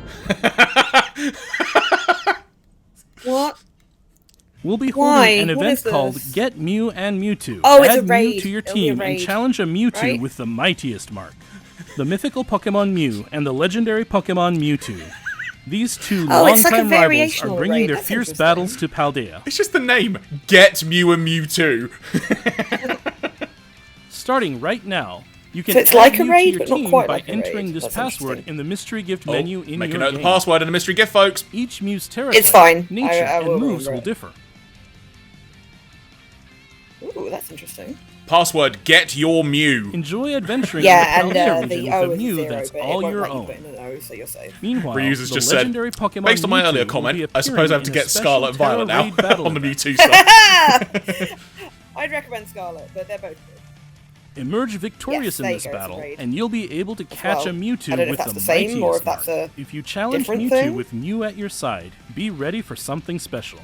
What? We'll be holding an event called Get Mew and Mewtwo. Oh, it's Add a raid. Mew to your It'll be a team and raid, challenge a Mewtwo right? with the mightiest mark. The mythical Pokemon Mew and the legendary Pokemon Mewtwo. These two it's like a longtime rivals variational are bringing raid. their That's fierce interesting. battles to Paldea. It's just the name. Get Mew and Mewtwo. Starting right now, you can So it's add like a Mew raid, to your but not team quite by like a entering raid. this That's password interesting. in the mystery gift menu in Make a your note of the game. password and a mystery gift, folks. Each Mew's terrain, It's fine. nature, I will and moves remember will it. differ. Ooh, that's interesting. Password, get your Mew. Enjoy adventuring Yeah, in and the Paldea region the with O a is a Mew 0, that's but it all won't your let you own. put in an O, so you're safe. Meanwhile, Reusers the just said, legendary Pokemon based on my Mewtwo earlier will comment, be I suppose I have appearing to in a get special Scarlet and Violet Terra now Raid battle on the event. Mewtwo stuff. I'd recommend Scarlet, but they're both good. Emerge victorious there in you this go, it's a battle, raid. and you'll be able to catch well. a I Mewtwo don't know if with that's the the same, or if mightiest that's mark. a If you challenge different Mewtwo thing. with Mew at your side, be ready for something special.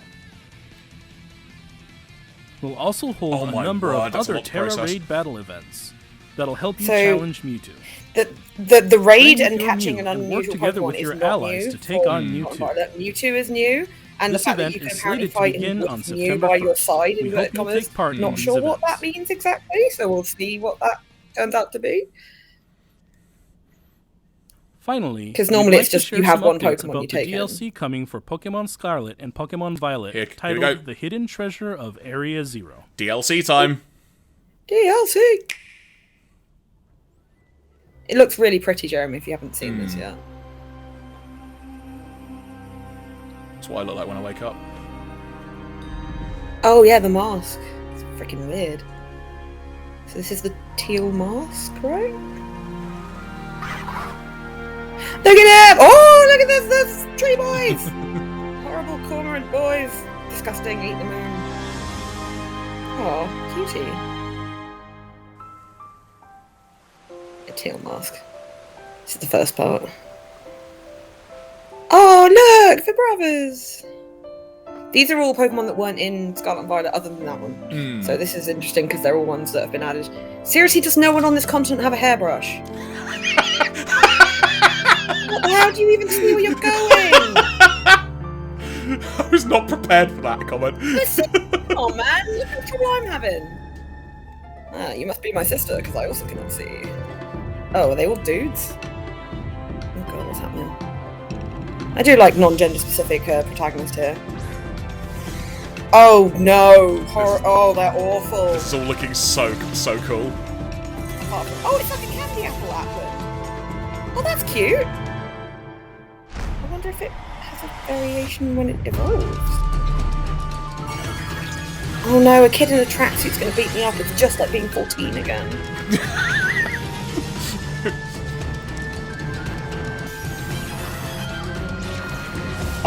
We'll also hold Oh a my number word, of that's a other lot to Terra process. Raid battle events that'll help you So- challenge Mewtwo. The raid Bring and your catching Mew an and work unusual together Pokemon with is your not allies new to take for on Pokemon Mewtwo. Violet. Mewtwo is new, and This the fact that event you can is apparently slated to fight begin in on Mew September by your 1st. side, We in hope inverted you'll commas. take part in Not these sure what events. that means exactly, so we'll see what that turns out to be. Finally, 'Cause we'd normally like it's to just share you have some one updates Pokemon about you the take in. DLC coming for Pokemon Scarlet and Pokemon Violet, Here we titled go. The Hidden Treasure of Area Zero. DLC time. DLC. It looks really pretty, Jeremy, if you haven't seen this yet. That's what I look like when I wake up. Oh yeah, the mask. It's freaking weird. So this is the teal mask, right? Look at him! Oh, look at this tree boys! Horrible cormorant boys. Disgusting, eat the moon. Oh, cutie. A teal mask. This is the first part. Oh, look! The brothers! These are all Pokemon that weren't in Scarlet and Violet other than that one. So this is interesting because they're all ones that have been added. Seriously, does no one on this continent have a hairbrush? How do you even see where you're going? I was not prepared for that comment. Oh man, look at the trouble I'm having. Ah, you must be my sister because I also cannot see. Oh, are they all dudes? Oh god, what's happening? I do like non-gender specific protagonist here. Oh no! Horror! Oh, they're awful. This is all looking so cool. Oh, it's like a candy apple apple. Oh, that's cute. I wonder if it has a variation when it evolves. Oh no, a kid in a tracksuit's going to beat me up. It's just like being 14 again.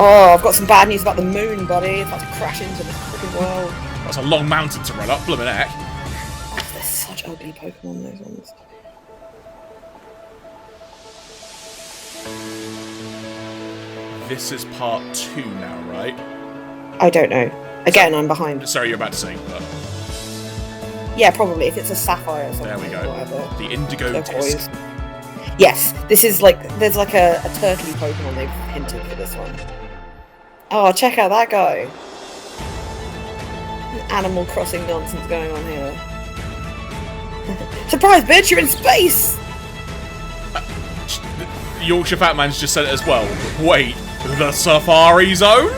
Oh, I've got some bad news about the moon, buddy. It's about to crash into the freaking world. That's a long mountain to run up, blimmin' heck. Oh, they're such ugly Pokemon, those ones. This is part 2 now, right? I don't know. Again, I'm behind. Sorry, you're about to say, but Yeah, probably, if it's a sapphire or something. there we go. Whatever. The indigo They're disc. boys. Yes, this is like, there's like a turkey Pokemon they've hinted for this one. Oh, check out that guy. Animal Crossing nonsense going on here. Surprise, bitch, you're in space! Yorkshire Fat Man's just said it as well. Wait, the Safari Zone?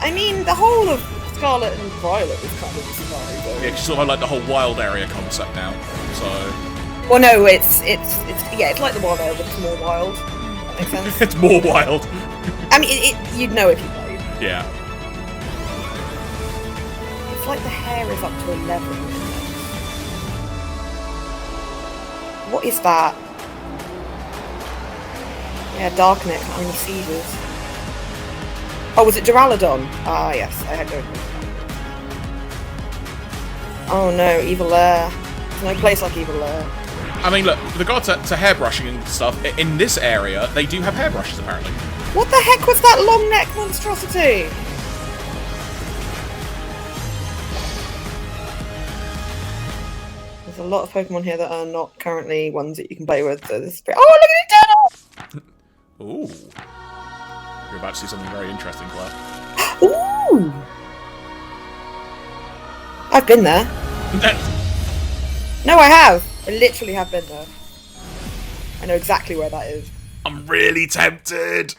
I mean, the whole of Scarlet and Violet was kind of a surprise. Though. Yeah, sort of like the whole wild area concept now. So. Well, no, it's like the wild area, but it's more wild. That makes sense. It's more wild. I mean, you'd know if you played. Yeah. It's like the hair is up to 11. What is that? Yeah, Darknet, can't have any seizures. Oh, was it Duraludon? Ah, yes, I had no. Oh no, Evil Air. There's no place like Evil Air. I mean, look, with regard to hairbrushing and stuff, in this area, they do have hairbrushes, apparently. What the heck was that long neck monstrosity? There's a lot of Pokemon here that are not currently ones that you can play with. Oh, look at it, Ooh. You're about to see something very interesting, Claire. Ooh! I've been there. No, I have. I literally have been there. I know exactly where that is. I'm really tempted.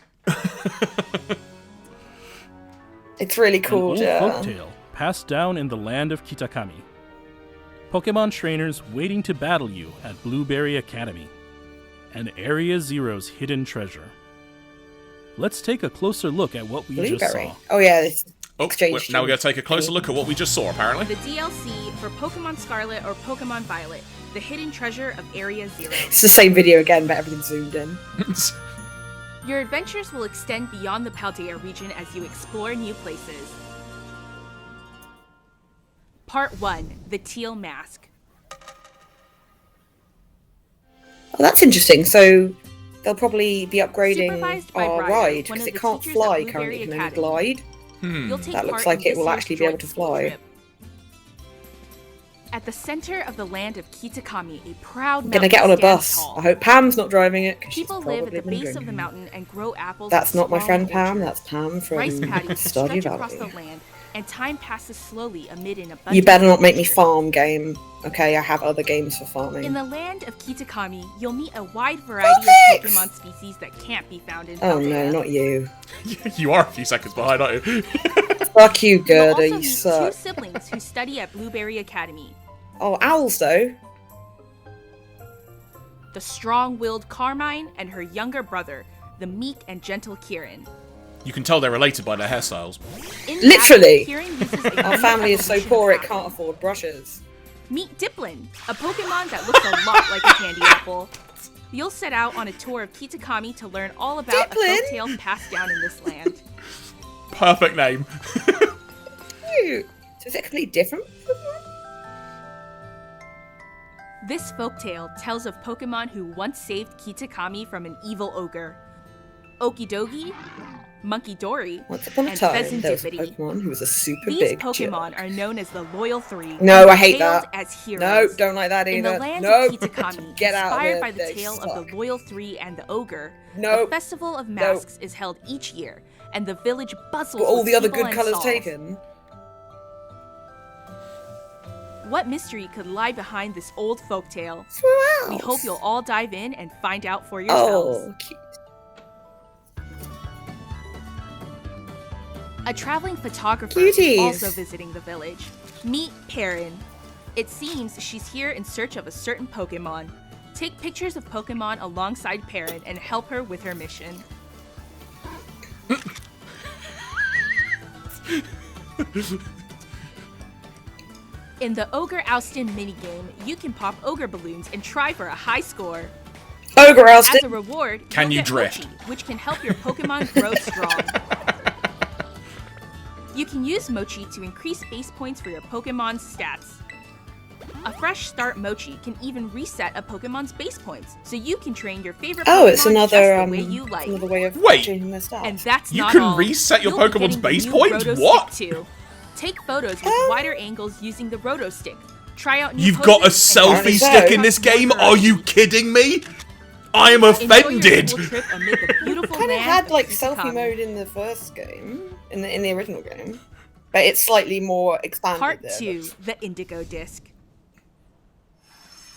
It's really cool, An old folktale passed down in the land of Kitakami. Pokemon trainers waiting to battle you at Blueberry Academy. And Area Zero's hidden treasure. Let's take a closer look at what we just saw. Oh yeah, this exchange. Now we're going to take a closer look at what we just saw, apparently. The DLC for Pokemon Scarlet or Pokemon Violet, the hidden treasure of Area Zero. It's the same video again, but everything's zoomed in. Your adventures will extend beyond the Paldea region as you explore new places. Part 1, the Teal Mask. Oh, that's interesting. So they'll probably be upgrading our ride because it can't fly currently, it can only glide. That looks like it will actually be able to fly. At the center of the land of Kitakami, a proud I'm gonna get on a bus. I hope Pam's not driving it. People live at the base of the mountain and grow apples. That's not my friend Pam. That's Pam from Rice paddies Stardew stretch across the Valley. land, and time passes slowly amid an abundant. You better not make me farm game. Okay, I have other games for farming. In the land of Kitakami, you'll meet a wide variety of Pokemon species that can't be found in Oh Paldea. no, not you. You are a few seconds behind, aren't you? Fuck you, You'll Gerda. also You meet suck. two siblings who study at Blueberry Academy. Oh, owls though. The strong-willed Carmine and her younger brother, the meek and gentle Kieran. You can tell they're related by their hairstyles. In Literally. battle, Kieran uses a Our unique family is so evolution poor it pattern. can't afford brushes. Meet Diplin, a Pokemon that looks a lot like a candy apple. You'll set out on a tour of Kitakami to learn all about Diplin? a folktale passed down in this land. Perfect name. Cute. So is it completely different? This folktale tells of Pokemon who once saved Kitakami from an evil ogre. Okidogi, Monkey-Dory, Once upon a and time, there was a Pheasantipity. Pokemon who was a super These big Pokemon jerk. are known as the Loyal Three. No, and I hate hailed that. As heroes. No, don't like that In either. the land No. of Kitakami, Get out of inspired here. by the They tale suck. of the Loyal Three and the Ogre, No. a festival of masks is held each year, and the village bustles Got all with the other people good and colours stalls. taken. What mystery could lie behind this old folktale? Swirls. We hope you'll all dive in and find out for yourselves. Oh, cute. A traveling photographer Cuties. is also visiting the village. Meet Perrin. It seems she's here in search of a certain Pokemon. Take pictures of Pokemon alongside Perrin and help her with her mission. In the Ogre Oustin minigame, you can pop Ogre balloons and try for a high score. Ogre As a Oustin. reward, Can you'll you get drift? Mochi, which can help your Pokemon grow strong. You can use Mochi to increase base points for your Pokemon's stats. A fresh start Mochi can even reset a Pokemon's base points, so you can train your favorite Oh, Pokemon it's another just the way you like. another way of Wait. changing their stats. And that's You not can all. reset your You'll be Pokemon's getting the base new points? Roto What? Stick too. Take photos with wider angles using the Roto Stick. Try out new You've got a poses and selfie so. stick in this game? Are you kidding me? I am enjoy your offended. school trip amid the beautiful kind of land had of like Kitakami. selfie mode in the first game, in the original game, but it's slightly more expanded. Part there, 2, the Indigo Disc.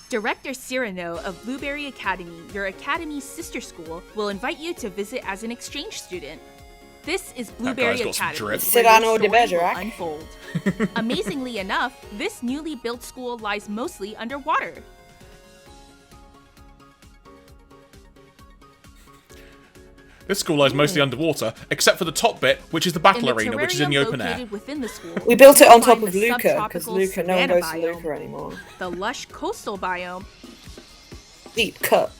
Director Cyrano of Blueberry Academy, your academy's sister school, will invite you to visit as an exchange student. This is Blueberry Academy, where Cyrano de the story will Bergerac. unfold. Amazingly enough, this newly built school lies mostly underwater. This school lies mostly underwater, except for the top bit, which is the battle arena, which is in the open air. Within the school, We built it on top you'll of find the Luca, because subtropical Luca, no one savanna goes to biome, Luca anymore. the lush coastal biome, Deep cut.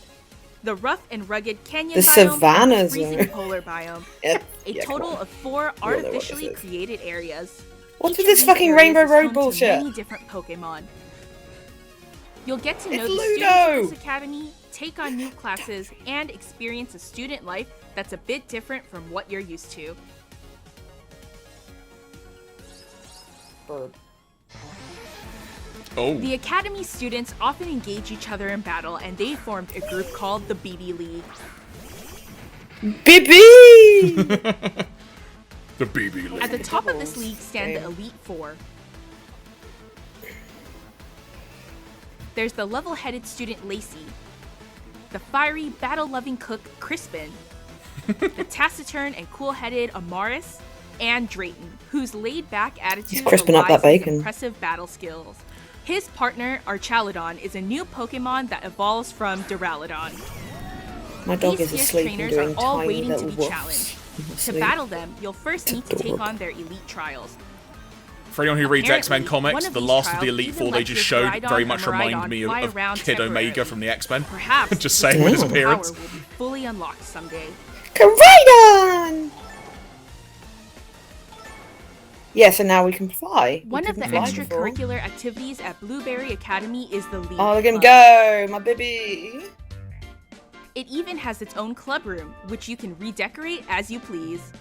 the rough and rugged canyon The biome, and savanna the freezing zone. polar biome. Yeah, A yeah, total come on. of 4 all know what artificially this is. created areas. What's Each with of this these fucking areas Rainbow is Road home to bullshit? many different Pokemon. You'll get to It's know the Ludo! students of this academy, take on new classes, and experience a student life that's a bit different from what you're used to. Bird. Oh. The Academy students often engage each other in battle, and they formed a group called the BB League. BB! The BB League. At the top of this league stand the Elite Four. There's the level-headed student Lacey, the fiery, battle-loving cook Crispin, the taciturn and cool-headed Amaris, and Drayton, whose laid-back attitude crisping up belies that his bacon. impressive battle skills. His partner, Archaludon, is a new Pokemon that evolves from Duraludon. My dog These is fierce asleep and trainers doing are all tiny waiting to little be woofs. challenged. To Asleep. battle them, you'll first need to take adorable. on their elite trials. For anyone who reads X-Men Apparently, comics, one of the these last of the trials Elite even Four they lets just your showed Miraidon very and much remind Miraidon me fly of around Kid Omega temporarily. from the X-Men. Perhaps Just saying with his power appearance. will be fully unlocked someday. Koraidon! Yeah, so now we can fly. We One of the couldn't fly before. extracurricular activities at Blueberry Academy is the League Oh, look at him Club. go, my baby. It even has its own club room, which you can redecorate as you please.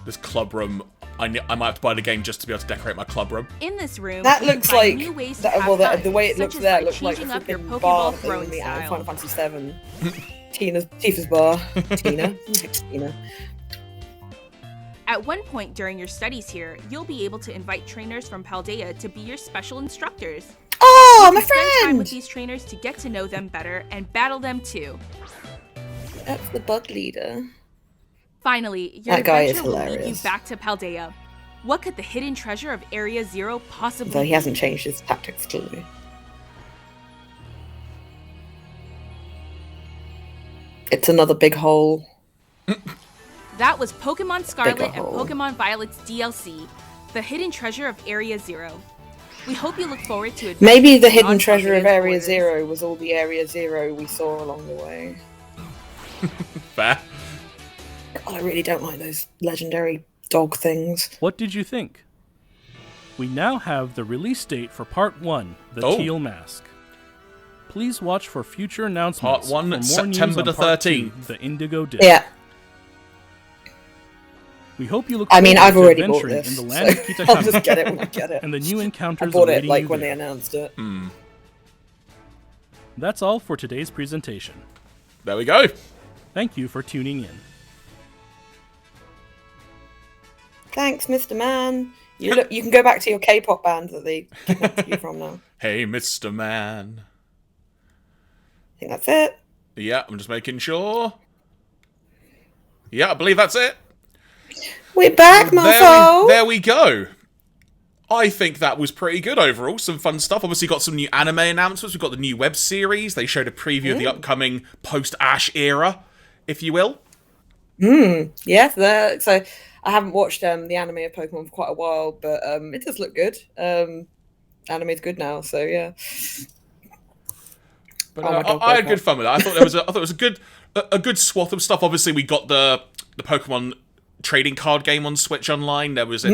This club room, I might have to buy the game just to be able to decorate my club room. In this room, That you can looks find like new ways to that, have well, fun, the way it such looks as there by looks like changing the up your flipping Pokeball bar throwing in the style. Final Fantasy VII. Tifa's bar. Tina. At one point during your studies here, you'll be able to invite trainers from Paldea to be your special instructors. Oh, you my can spend time friend! with these trainers to get to know them better and battle them too. That's the bug leader. Finally, your That guy is adventure will lead you hilarious. back to Paldea. What could the hidden treasure of Area Zero possibly Though he be? hasn't changed his tactics clearly. It's another big hole. That was Pokemon Scarlet and hole. Pokemon Violet's DLC, The Hidden Treasure of Area Zero. We hope you look forward to it. Maybe the hidden treasure of Area Zero was all the Area Zero we saw along the way. Fair. God, I really don't like those legendary dog things. What did you think? We now have the release date for Part 1, The Oh. Teal Mask. Please watch for future announcements. Part 1, for more September news the on Part 13th. 2, The Indigo Disc. Yeah. We hope you look I mean, forward I've to already bought adventuring this, in the land of so Kitakami. I'll just get it when I get it. And the new I encounters bought it awaiting like you when they there. announced it. That's all for today's presentation. There we go. Thank you for tuning in. Thanks, Mr. Man. You can go back to your K-pop band that they kidnapped you from now. Hey, Mr. Man. I think that's it. Yeah, I'm just making sure. Yeah, I believe that's it. We're back, mofo. There we go. I think that was pretty good overall. Some fun stuff. Obviously got some new anime announcements. We've got the new web series. They showed a preview of the upcoming post-Ash era, if you will. Yeah, so I haven't watched the anime of Pokemon for quite a while, but it does look good. Anime's good now, so yeah. But Oh, my dog I had woke good up. fun with it. I thought it was a good swath of stuff. Obviously, we got the Pokemon trading card game on Switch Online. There was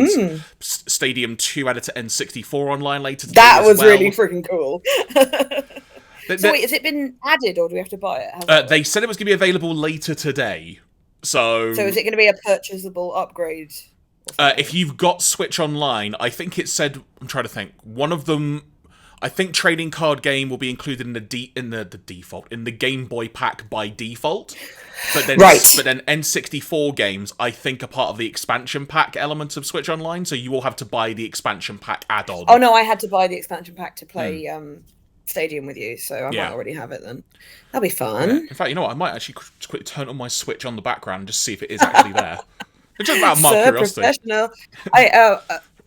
Stadium 2 added to N64 Online later today. That as was well. really freaking cool. They- So wait, has it been added, or do we have to buy it? How's that work? They said it was going to be available later today. So So is it going to be a purchasable upgrade? if you've got Switch Online, I think it said, I'm trying to think, one of them, I think trading card game will be included in the Game Boy pack by default. But then Right. But then N64 games, I think, are part of the expansion pack element of Switch Online, so you will have to buy the expansion pack add-on. Oh no, I had to buy the expansion pack to play Stadium with you, so I might already have it then. That'll be fun. In fact, you know what? I might actually quickly turn on my Switch on the background and just see if it is actually there. It's just about my curiosity. Professional.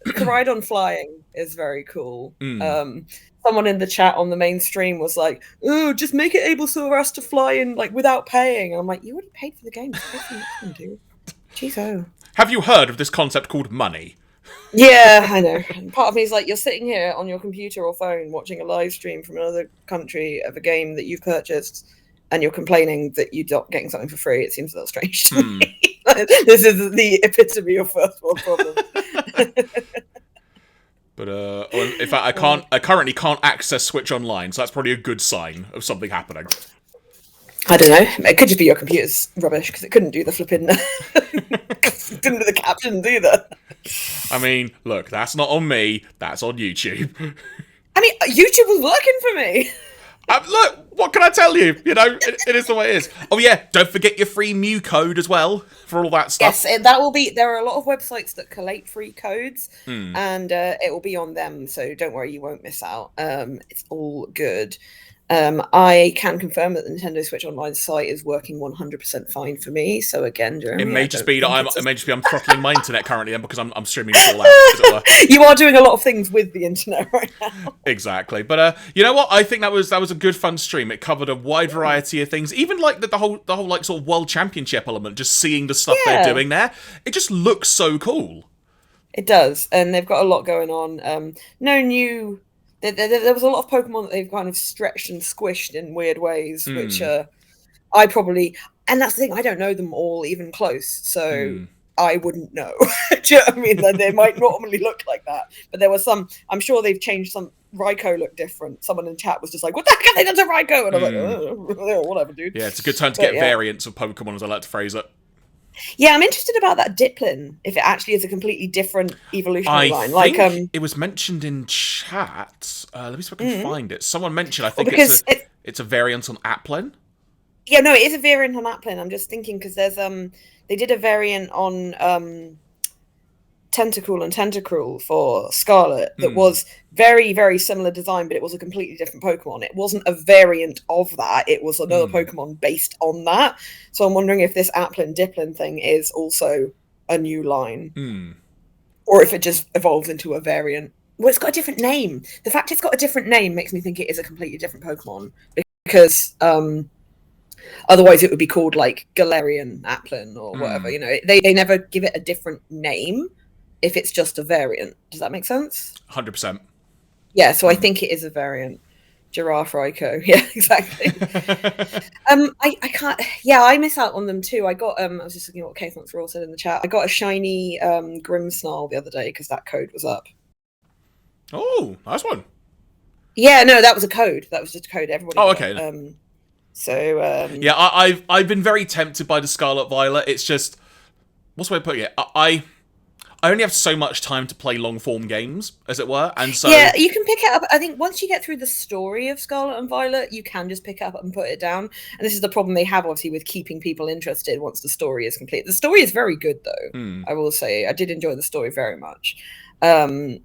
The ride on flying is very cool. Someone in the chat on the main stream was like, "Oh, just make it able for us to fly in like without paying." And I'm like, "You already paid for the game. Just pay for the next one, dude." Jeez, oh. Have you heard of this concept called money? Yeah, I know. And part of me is like, you're sitting here on your computer or phone watching a live stream from another country of a game that you've purchased, and you're complaining that you're not getting something for free. It seems a little strange to me. This is the epitome of first world problems. But in fact, I currently can't access Switch Online, so that's probably a good sign of something happening. I don't know. It could just be your computer's rubbish because it couldn't do the flipping, couldn't do the captions either. I mean, look, that's not on me. That's on YouTube. I mean, YouTube was working for me. Look, what can I tell you? You know, it is the way it is. Oh yeah, don't forget your free Mew code as well for all that stuff. Yes, that will be. There are a lot of websites that collate free codes, and it will be on them. So don't worry, you won't miss out. It's all good. I can confirm that the Nintendo Switch Online site is working 100% fine for me. So again, Jeremy, it may just be I'm throttling my internet currently, because I'm streaming it all out. As it were. You are doing a lot of things with the internet right now. Exactly, but you know what? I think that was a good fun stream. It covered a wide variety of things, even like the whole like sort of World Championship element. Just seeing the stuff they're doing there, it just looks so cool. It does, and they've got a lot going on. No new. There was a lot of Pokemon that they've kind of stretched and squished in weird ways, which I probably... And that's the thing, I don't know them all even close, so I wouldn't know. Do you know what I mean? They might normally look like that. But there was some... I'm sure they've changed some... Raikou looked different. Someone in chat was just like, what the heck are they done to Raikou? And I was like, oh, whatever, dude. Yeah, it's a good time to get variants of Pokemon, as I like to phrase it. Yeah, I'm interested about that Diplin, if it actually is a completely different evolutionary line. Like, it was mentioned in chat. Let me see if I can find it. Someone mentioned, I think it's a variant on Applin. Yeah, no, it is a variant on Applin. I'm just thinking because there's they did a variant on Tentacool and Tentacruel for Scarlet that was very, very similar design, but it was a completely different Pokemon. It wasn't a variant of that. It was another Pokemon based on that. So I'm wondering if this Applin Diplin thing is also a new line. Or if it just evolves into a variant. Well, it's got a different name. The fact it's got a different name makes me think it is a completely different Pokemon. Because otherwise it would be called like Galarian Applin or whatever. You know, they never give it a different name if it's just a variant. Does that make sense? 100%. Yeah, so I think it is a variant. Giraffe Raikou. Yeah, exactly. I can't... Yeah, I miss out on them too. I got... I was just looking at what Keith Months Raw said in the chat. I got a shiny Grimmsnarl the other day because that code was up. Oh, nice one. Yeah, no, that was a code. That was just a code. Everybody got. Okay. Yeah, I've been very tempted by the Scarlet Violet. It's just... What's the way of putting it? I only have so much time to play long-form games, as it were, and so... Yeah, you can pick it up. I think once you get through the story of Scarlet and Violet, you can just pick it up and put it down. And this is the problem they have, obviously, with keeping people interested once the story is complete. The story is very good, though, I will say. I did enjoy the story very much. And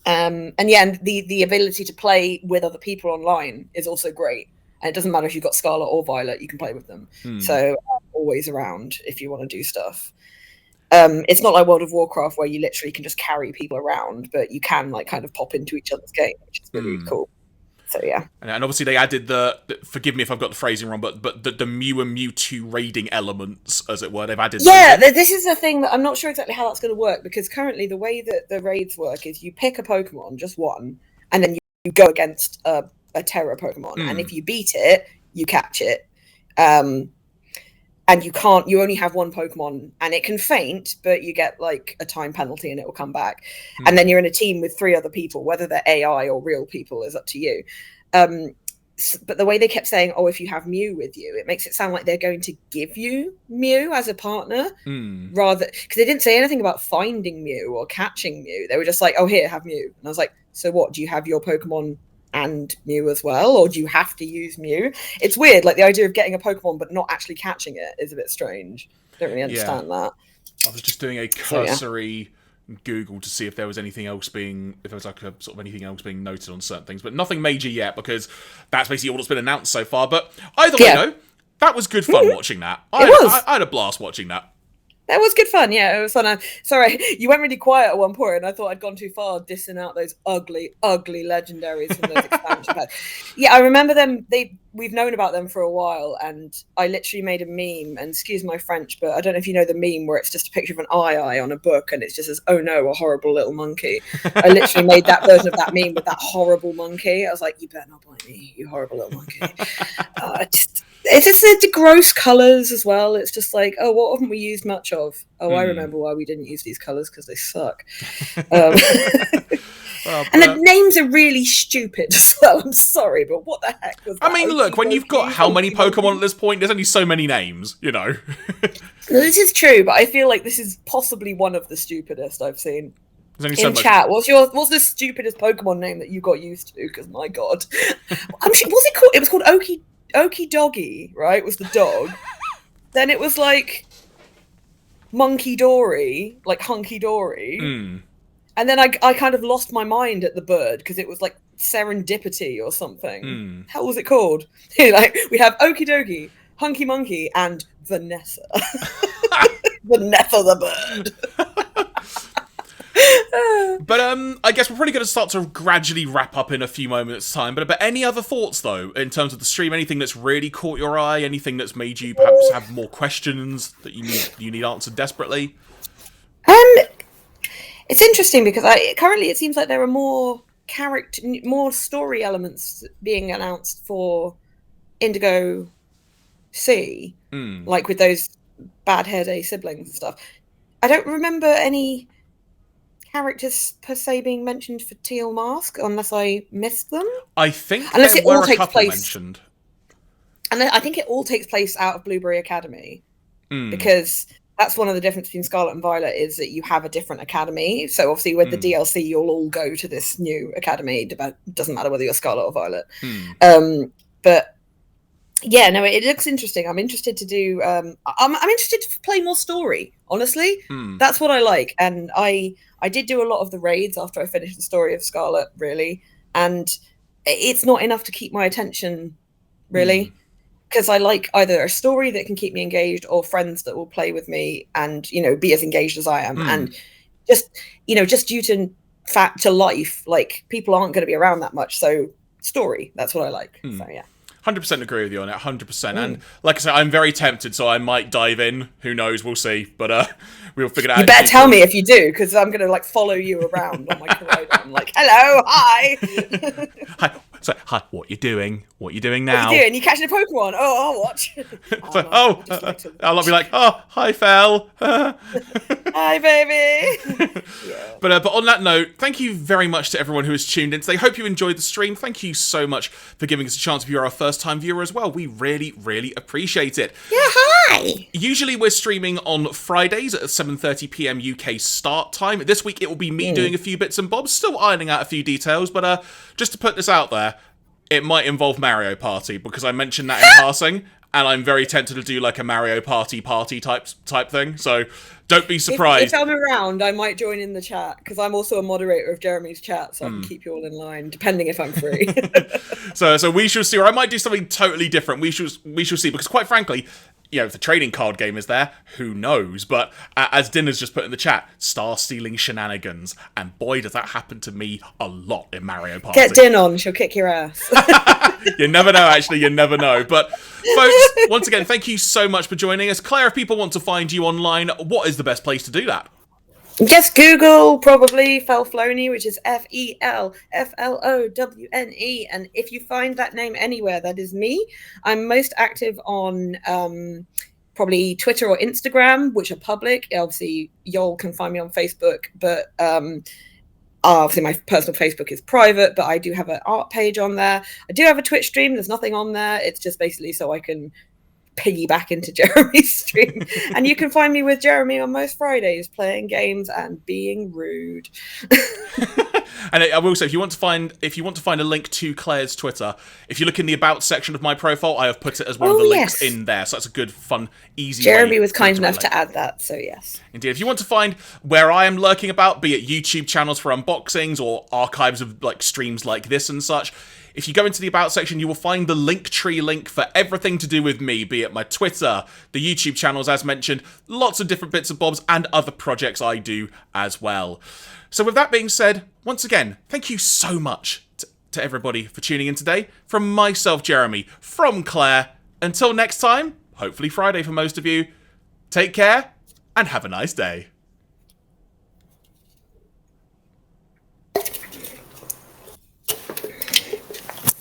the ability to play with other people online is also great. And it doesn't matter if you've got Scarlet or Violet, you can play with them. So, always around if you want to do stuff. It's not like World of Warcraft where you literally can just carry people around, but you can like kind of pop into each other's game, which is really cool. So yeah, and obviously they added the forgive me if I've got the phrasing wrong, but the Mew and Mewtwo raiding elements, as it were. They've added. Yeah, this is the thing that I'm not sure exactly how that's going to work, because currently the way that the raids work is you pick a Pokemon, just one, and then you go against a Terra Pokemon, and if you beat it, you catch it. And you only have one Pokemon, and it can faint, but you get like a time penalty and it will come back. And then you're in a team with 3 other people, whether they're AI or real people is up to you. But the way they kept saying, oh, if you have Mew with you, it makes it sound like they're going to give you Mew as a partner, rather, because they didn't say anything about finding Mew or catching Mew. They were just like, oh, here, have Mew. And I was like, so what, do you have your Pokemon and Mew as well, or do you have to use Mew? It's weird, like the idea of getting a Pokemon but not actually catching it is a bit strange. Don't really understand that. I was just doing a cursory Google to see if there was anything else being, if there was like a sort of anything else being noted on certain things, but nothing major yet because that's basically all that's been announced so far. But either way, though, that was good fun watching that. I had a blast watching that. That was good fun, yeah. It was fun. Sorry, you went really quiet at one point, and I thought I'd gone too far dissing out those ugly, ugly legendaries from those expansion packs. Yeah, I remember them. We've known about them for a while, and I literally made a meme. And excuse my French, but I don't know if you know the meme where it's just a picture of an eye on a book, and it just says, "Oh no, a horrible little monkey." I literally made that version of that meme with that horrible monkey. I was like, "You better not bite me, you horrible little monkey." It's just the gross colours as well. It's just like, oh, what haven't we used much of? Oh, I remember why we didn't use these colours, because they suck. And the names are really stupid as well. I'm sorry, but what the heck was that? I mean, look, when you've got how many Pokemon at this point, there's only so many names, you know. This is true, but I feel like this is possibly one of the stupidest I've seen. In chat, what's the stupidest Pokemon name that you got used to? Because my God, I'm sure, what's it called? It was called Okie Doggy, right? Was the dog. Then it was like Monkey Dory, like Hunky Dory. And then I kind of lost my mind at the bird because it was like Serendipity or something. How was it called? Like, we have Okie Dokie, Hunky Monkey, and Vanessa. Vanessa the bird. But I guess we're probably going to start to gradually wrap up in a few moments' time. But any other thoughts, though, in terms of the stream? Anything that's really caught your eye? Anything that's made you perhaps have more questions that you need answered desperately? It's interesting because currently it seems like there are more story elements being announced for Indigo Sea, like with those bad hair day siblings and stuff. I don't remember any characters per se being mentioned for Teal Mask, unless I missed them. I think there were a couple mentioned. And I think it all takes place out of Blueberry Academy, because that's one of the differences between Scarlet and Violet, is that you have a different academy. So obviously with the DLC, you'll all go to this new academy. It doesn't matter whether you're Scarlet or Violet. But yeah, no, it looks interesting. I'm interested to do. I'm interested to play more story. Honestly, that's what I like, and I did do a lot of the raids after I finished the story of Scarlet, really, and it's not enough to keep my attention, really, because I like either a story that can keep me engaged or friends that will play with me and, you know, be as engaged as I am, and just due to life, like, people aren't going to be around that much, so story, that's what I like. So yeah. 100% agree with you on it, 100%. And like I said, I'm very tempted, so I might dive in. Who knows? We'll see. But we'll figure it out. You better tell me if you do, because I'm going to like follow you around on my Corona. I'm like, hello, hi. Hi. So, hi, what you doing? What you doing now? What you doing? You catching a Pokemon? Oh, I'll watch. I'll be like, oh, hi, Fel. Hi, baby. Yeah. But on that note, thank you very much to everyone who has tuned in today. Hope you enjoyed the stream. Thank you so much for giving us a chance if you're our first-time viewer as well. We really, really appreciate it. Yeah, hi. Usually we're streaming on Fridays at 7:30 p.m. UK start time. This week it will be me doing a few bits and bobs, still ironing out a few details, but just to put this out there, it might involve Mario Party, because I mentioned that in passing, and I'm very tempted to do like a Mario Party type thing, so don't be surprised. If I'm around, I might join in the chat, because I'm also a moderator of Jeremy's chat, so I can keep you all in line, depending if I'm free. So we shall see, or I might do something totally different. We shall see, because quite frankly, you know, if the trading card game is there, who knows? But as Dinner's just put in the chat, star-stealing shenanigans. And boy, does that happen to me a lot in Mario Party. Get Din on, she'll kick your ass. You never know, actually, you never know. But, folks, once again, thank you so much for joining us. Claire, if people want to find you online, what is the best place to do that? Just Google, probably, Felflowne, which is Felflowne. And if you find that name anywhere, that is me. I'm most active on probably Twitter or Instagram, which are public. Obviously, y'all can find me on Facebook, but obviously my personal Facebook is private, but I do have an art page on there. I do have a Twitch stream. There's nothing on there. It's just basically so I can piggyback into Jeremy's stream. And you can find me with Jeremy on most Fridays playing games and being rude. And I will say, if you want to find a link to Claire's Twitter, if you look in the About section of my profile, I have put it as one of the links in there. So that's a good, fun, easy way. Jeremy was kind enough to add that, so yes. Indeed. If you want to find where I am lurking about, be it YouTube channels for unboxings or archives of like streams like this and such, if you go into the About section, you will find the Linktree link for everything to do with me, be it my Twitter, the YouTube channels, as mentioned, lots of different bits and bobs, and other projects I do as well. So with that being said, once again, thank you so much to everybody for tuning in today. From myself, Jeremy, from Claire, until next time, hopefully Friday for most of you, take care, and have a nice day.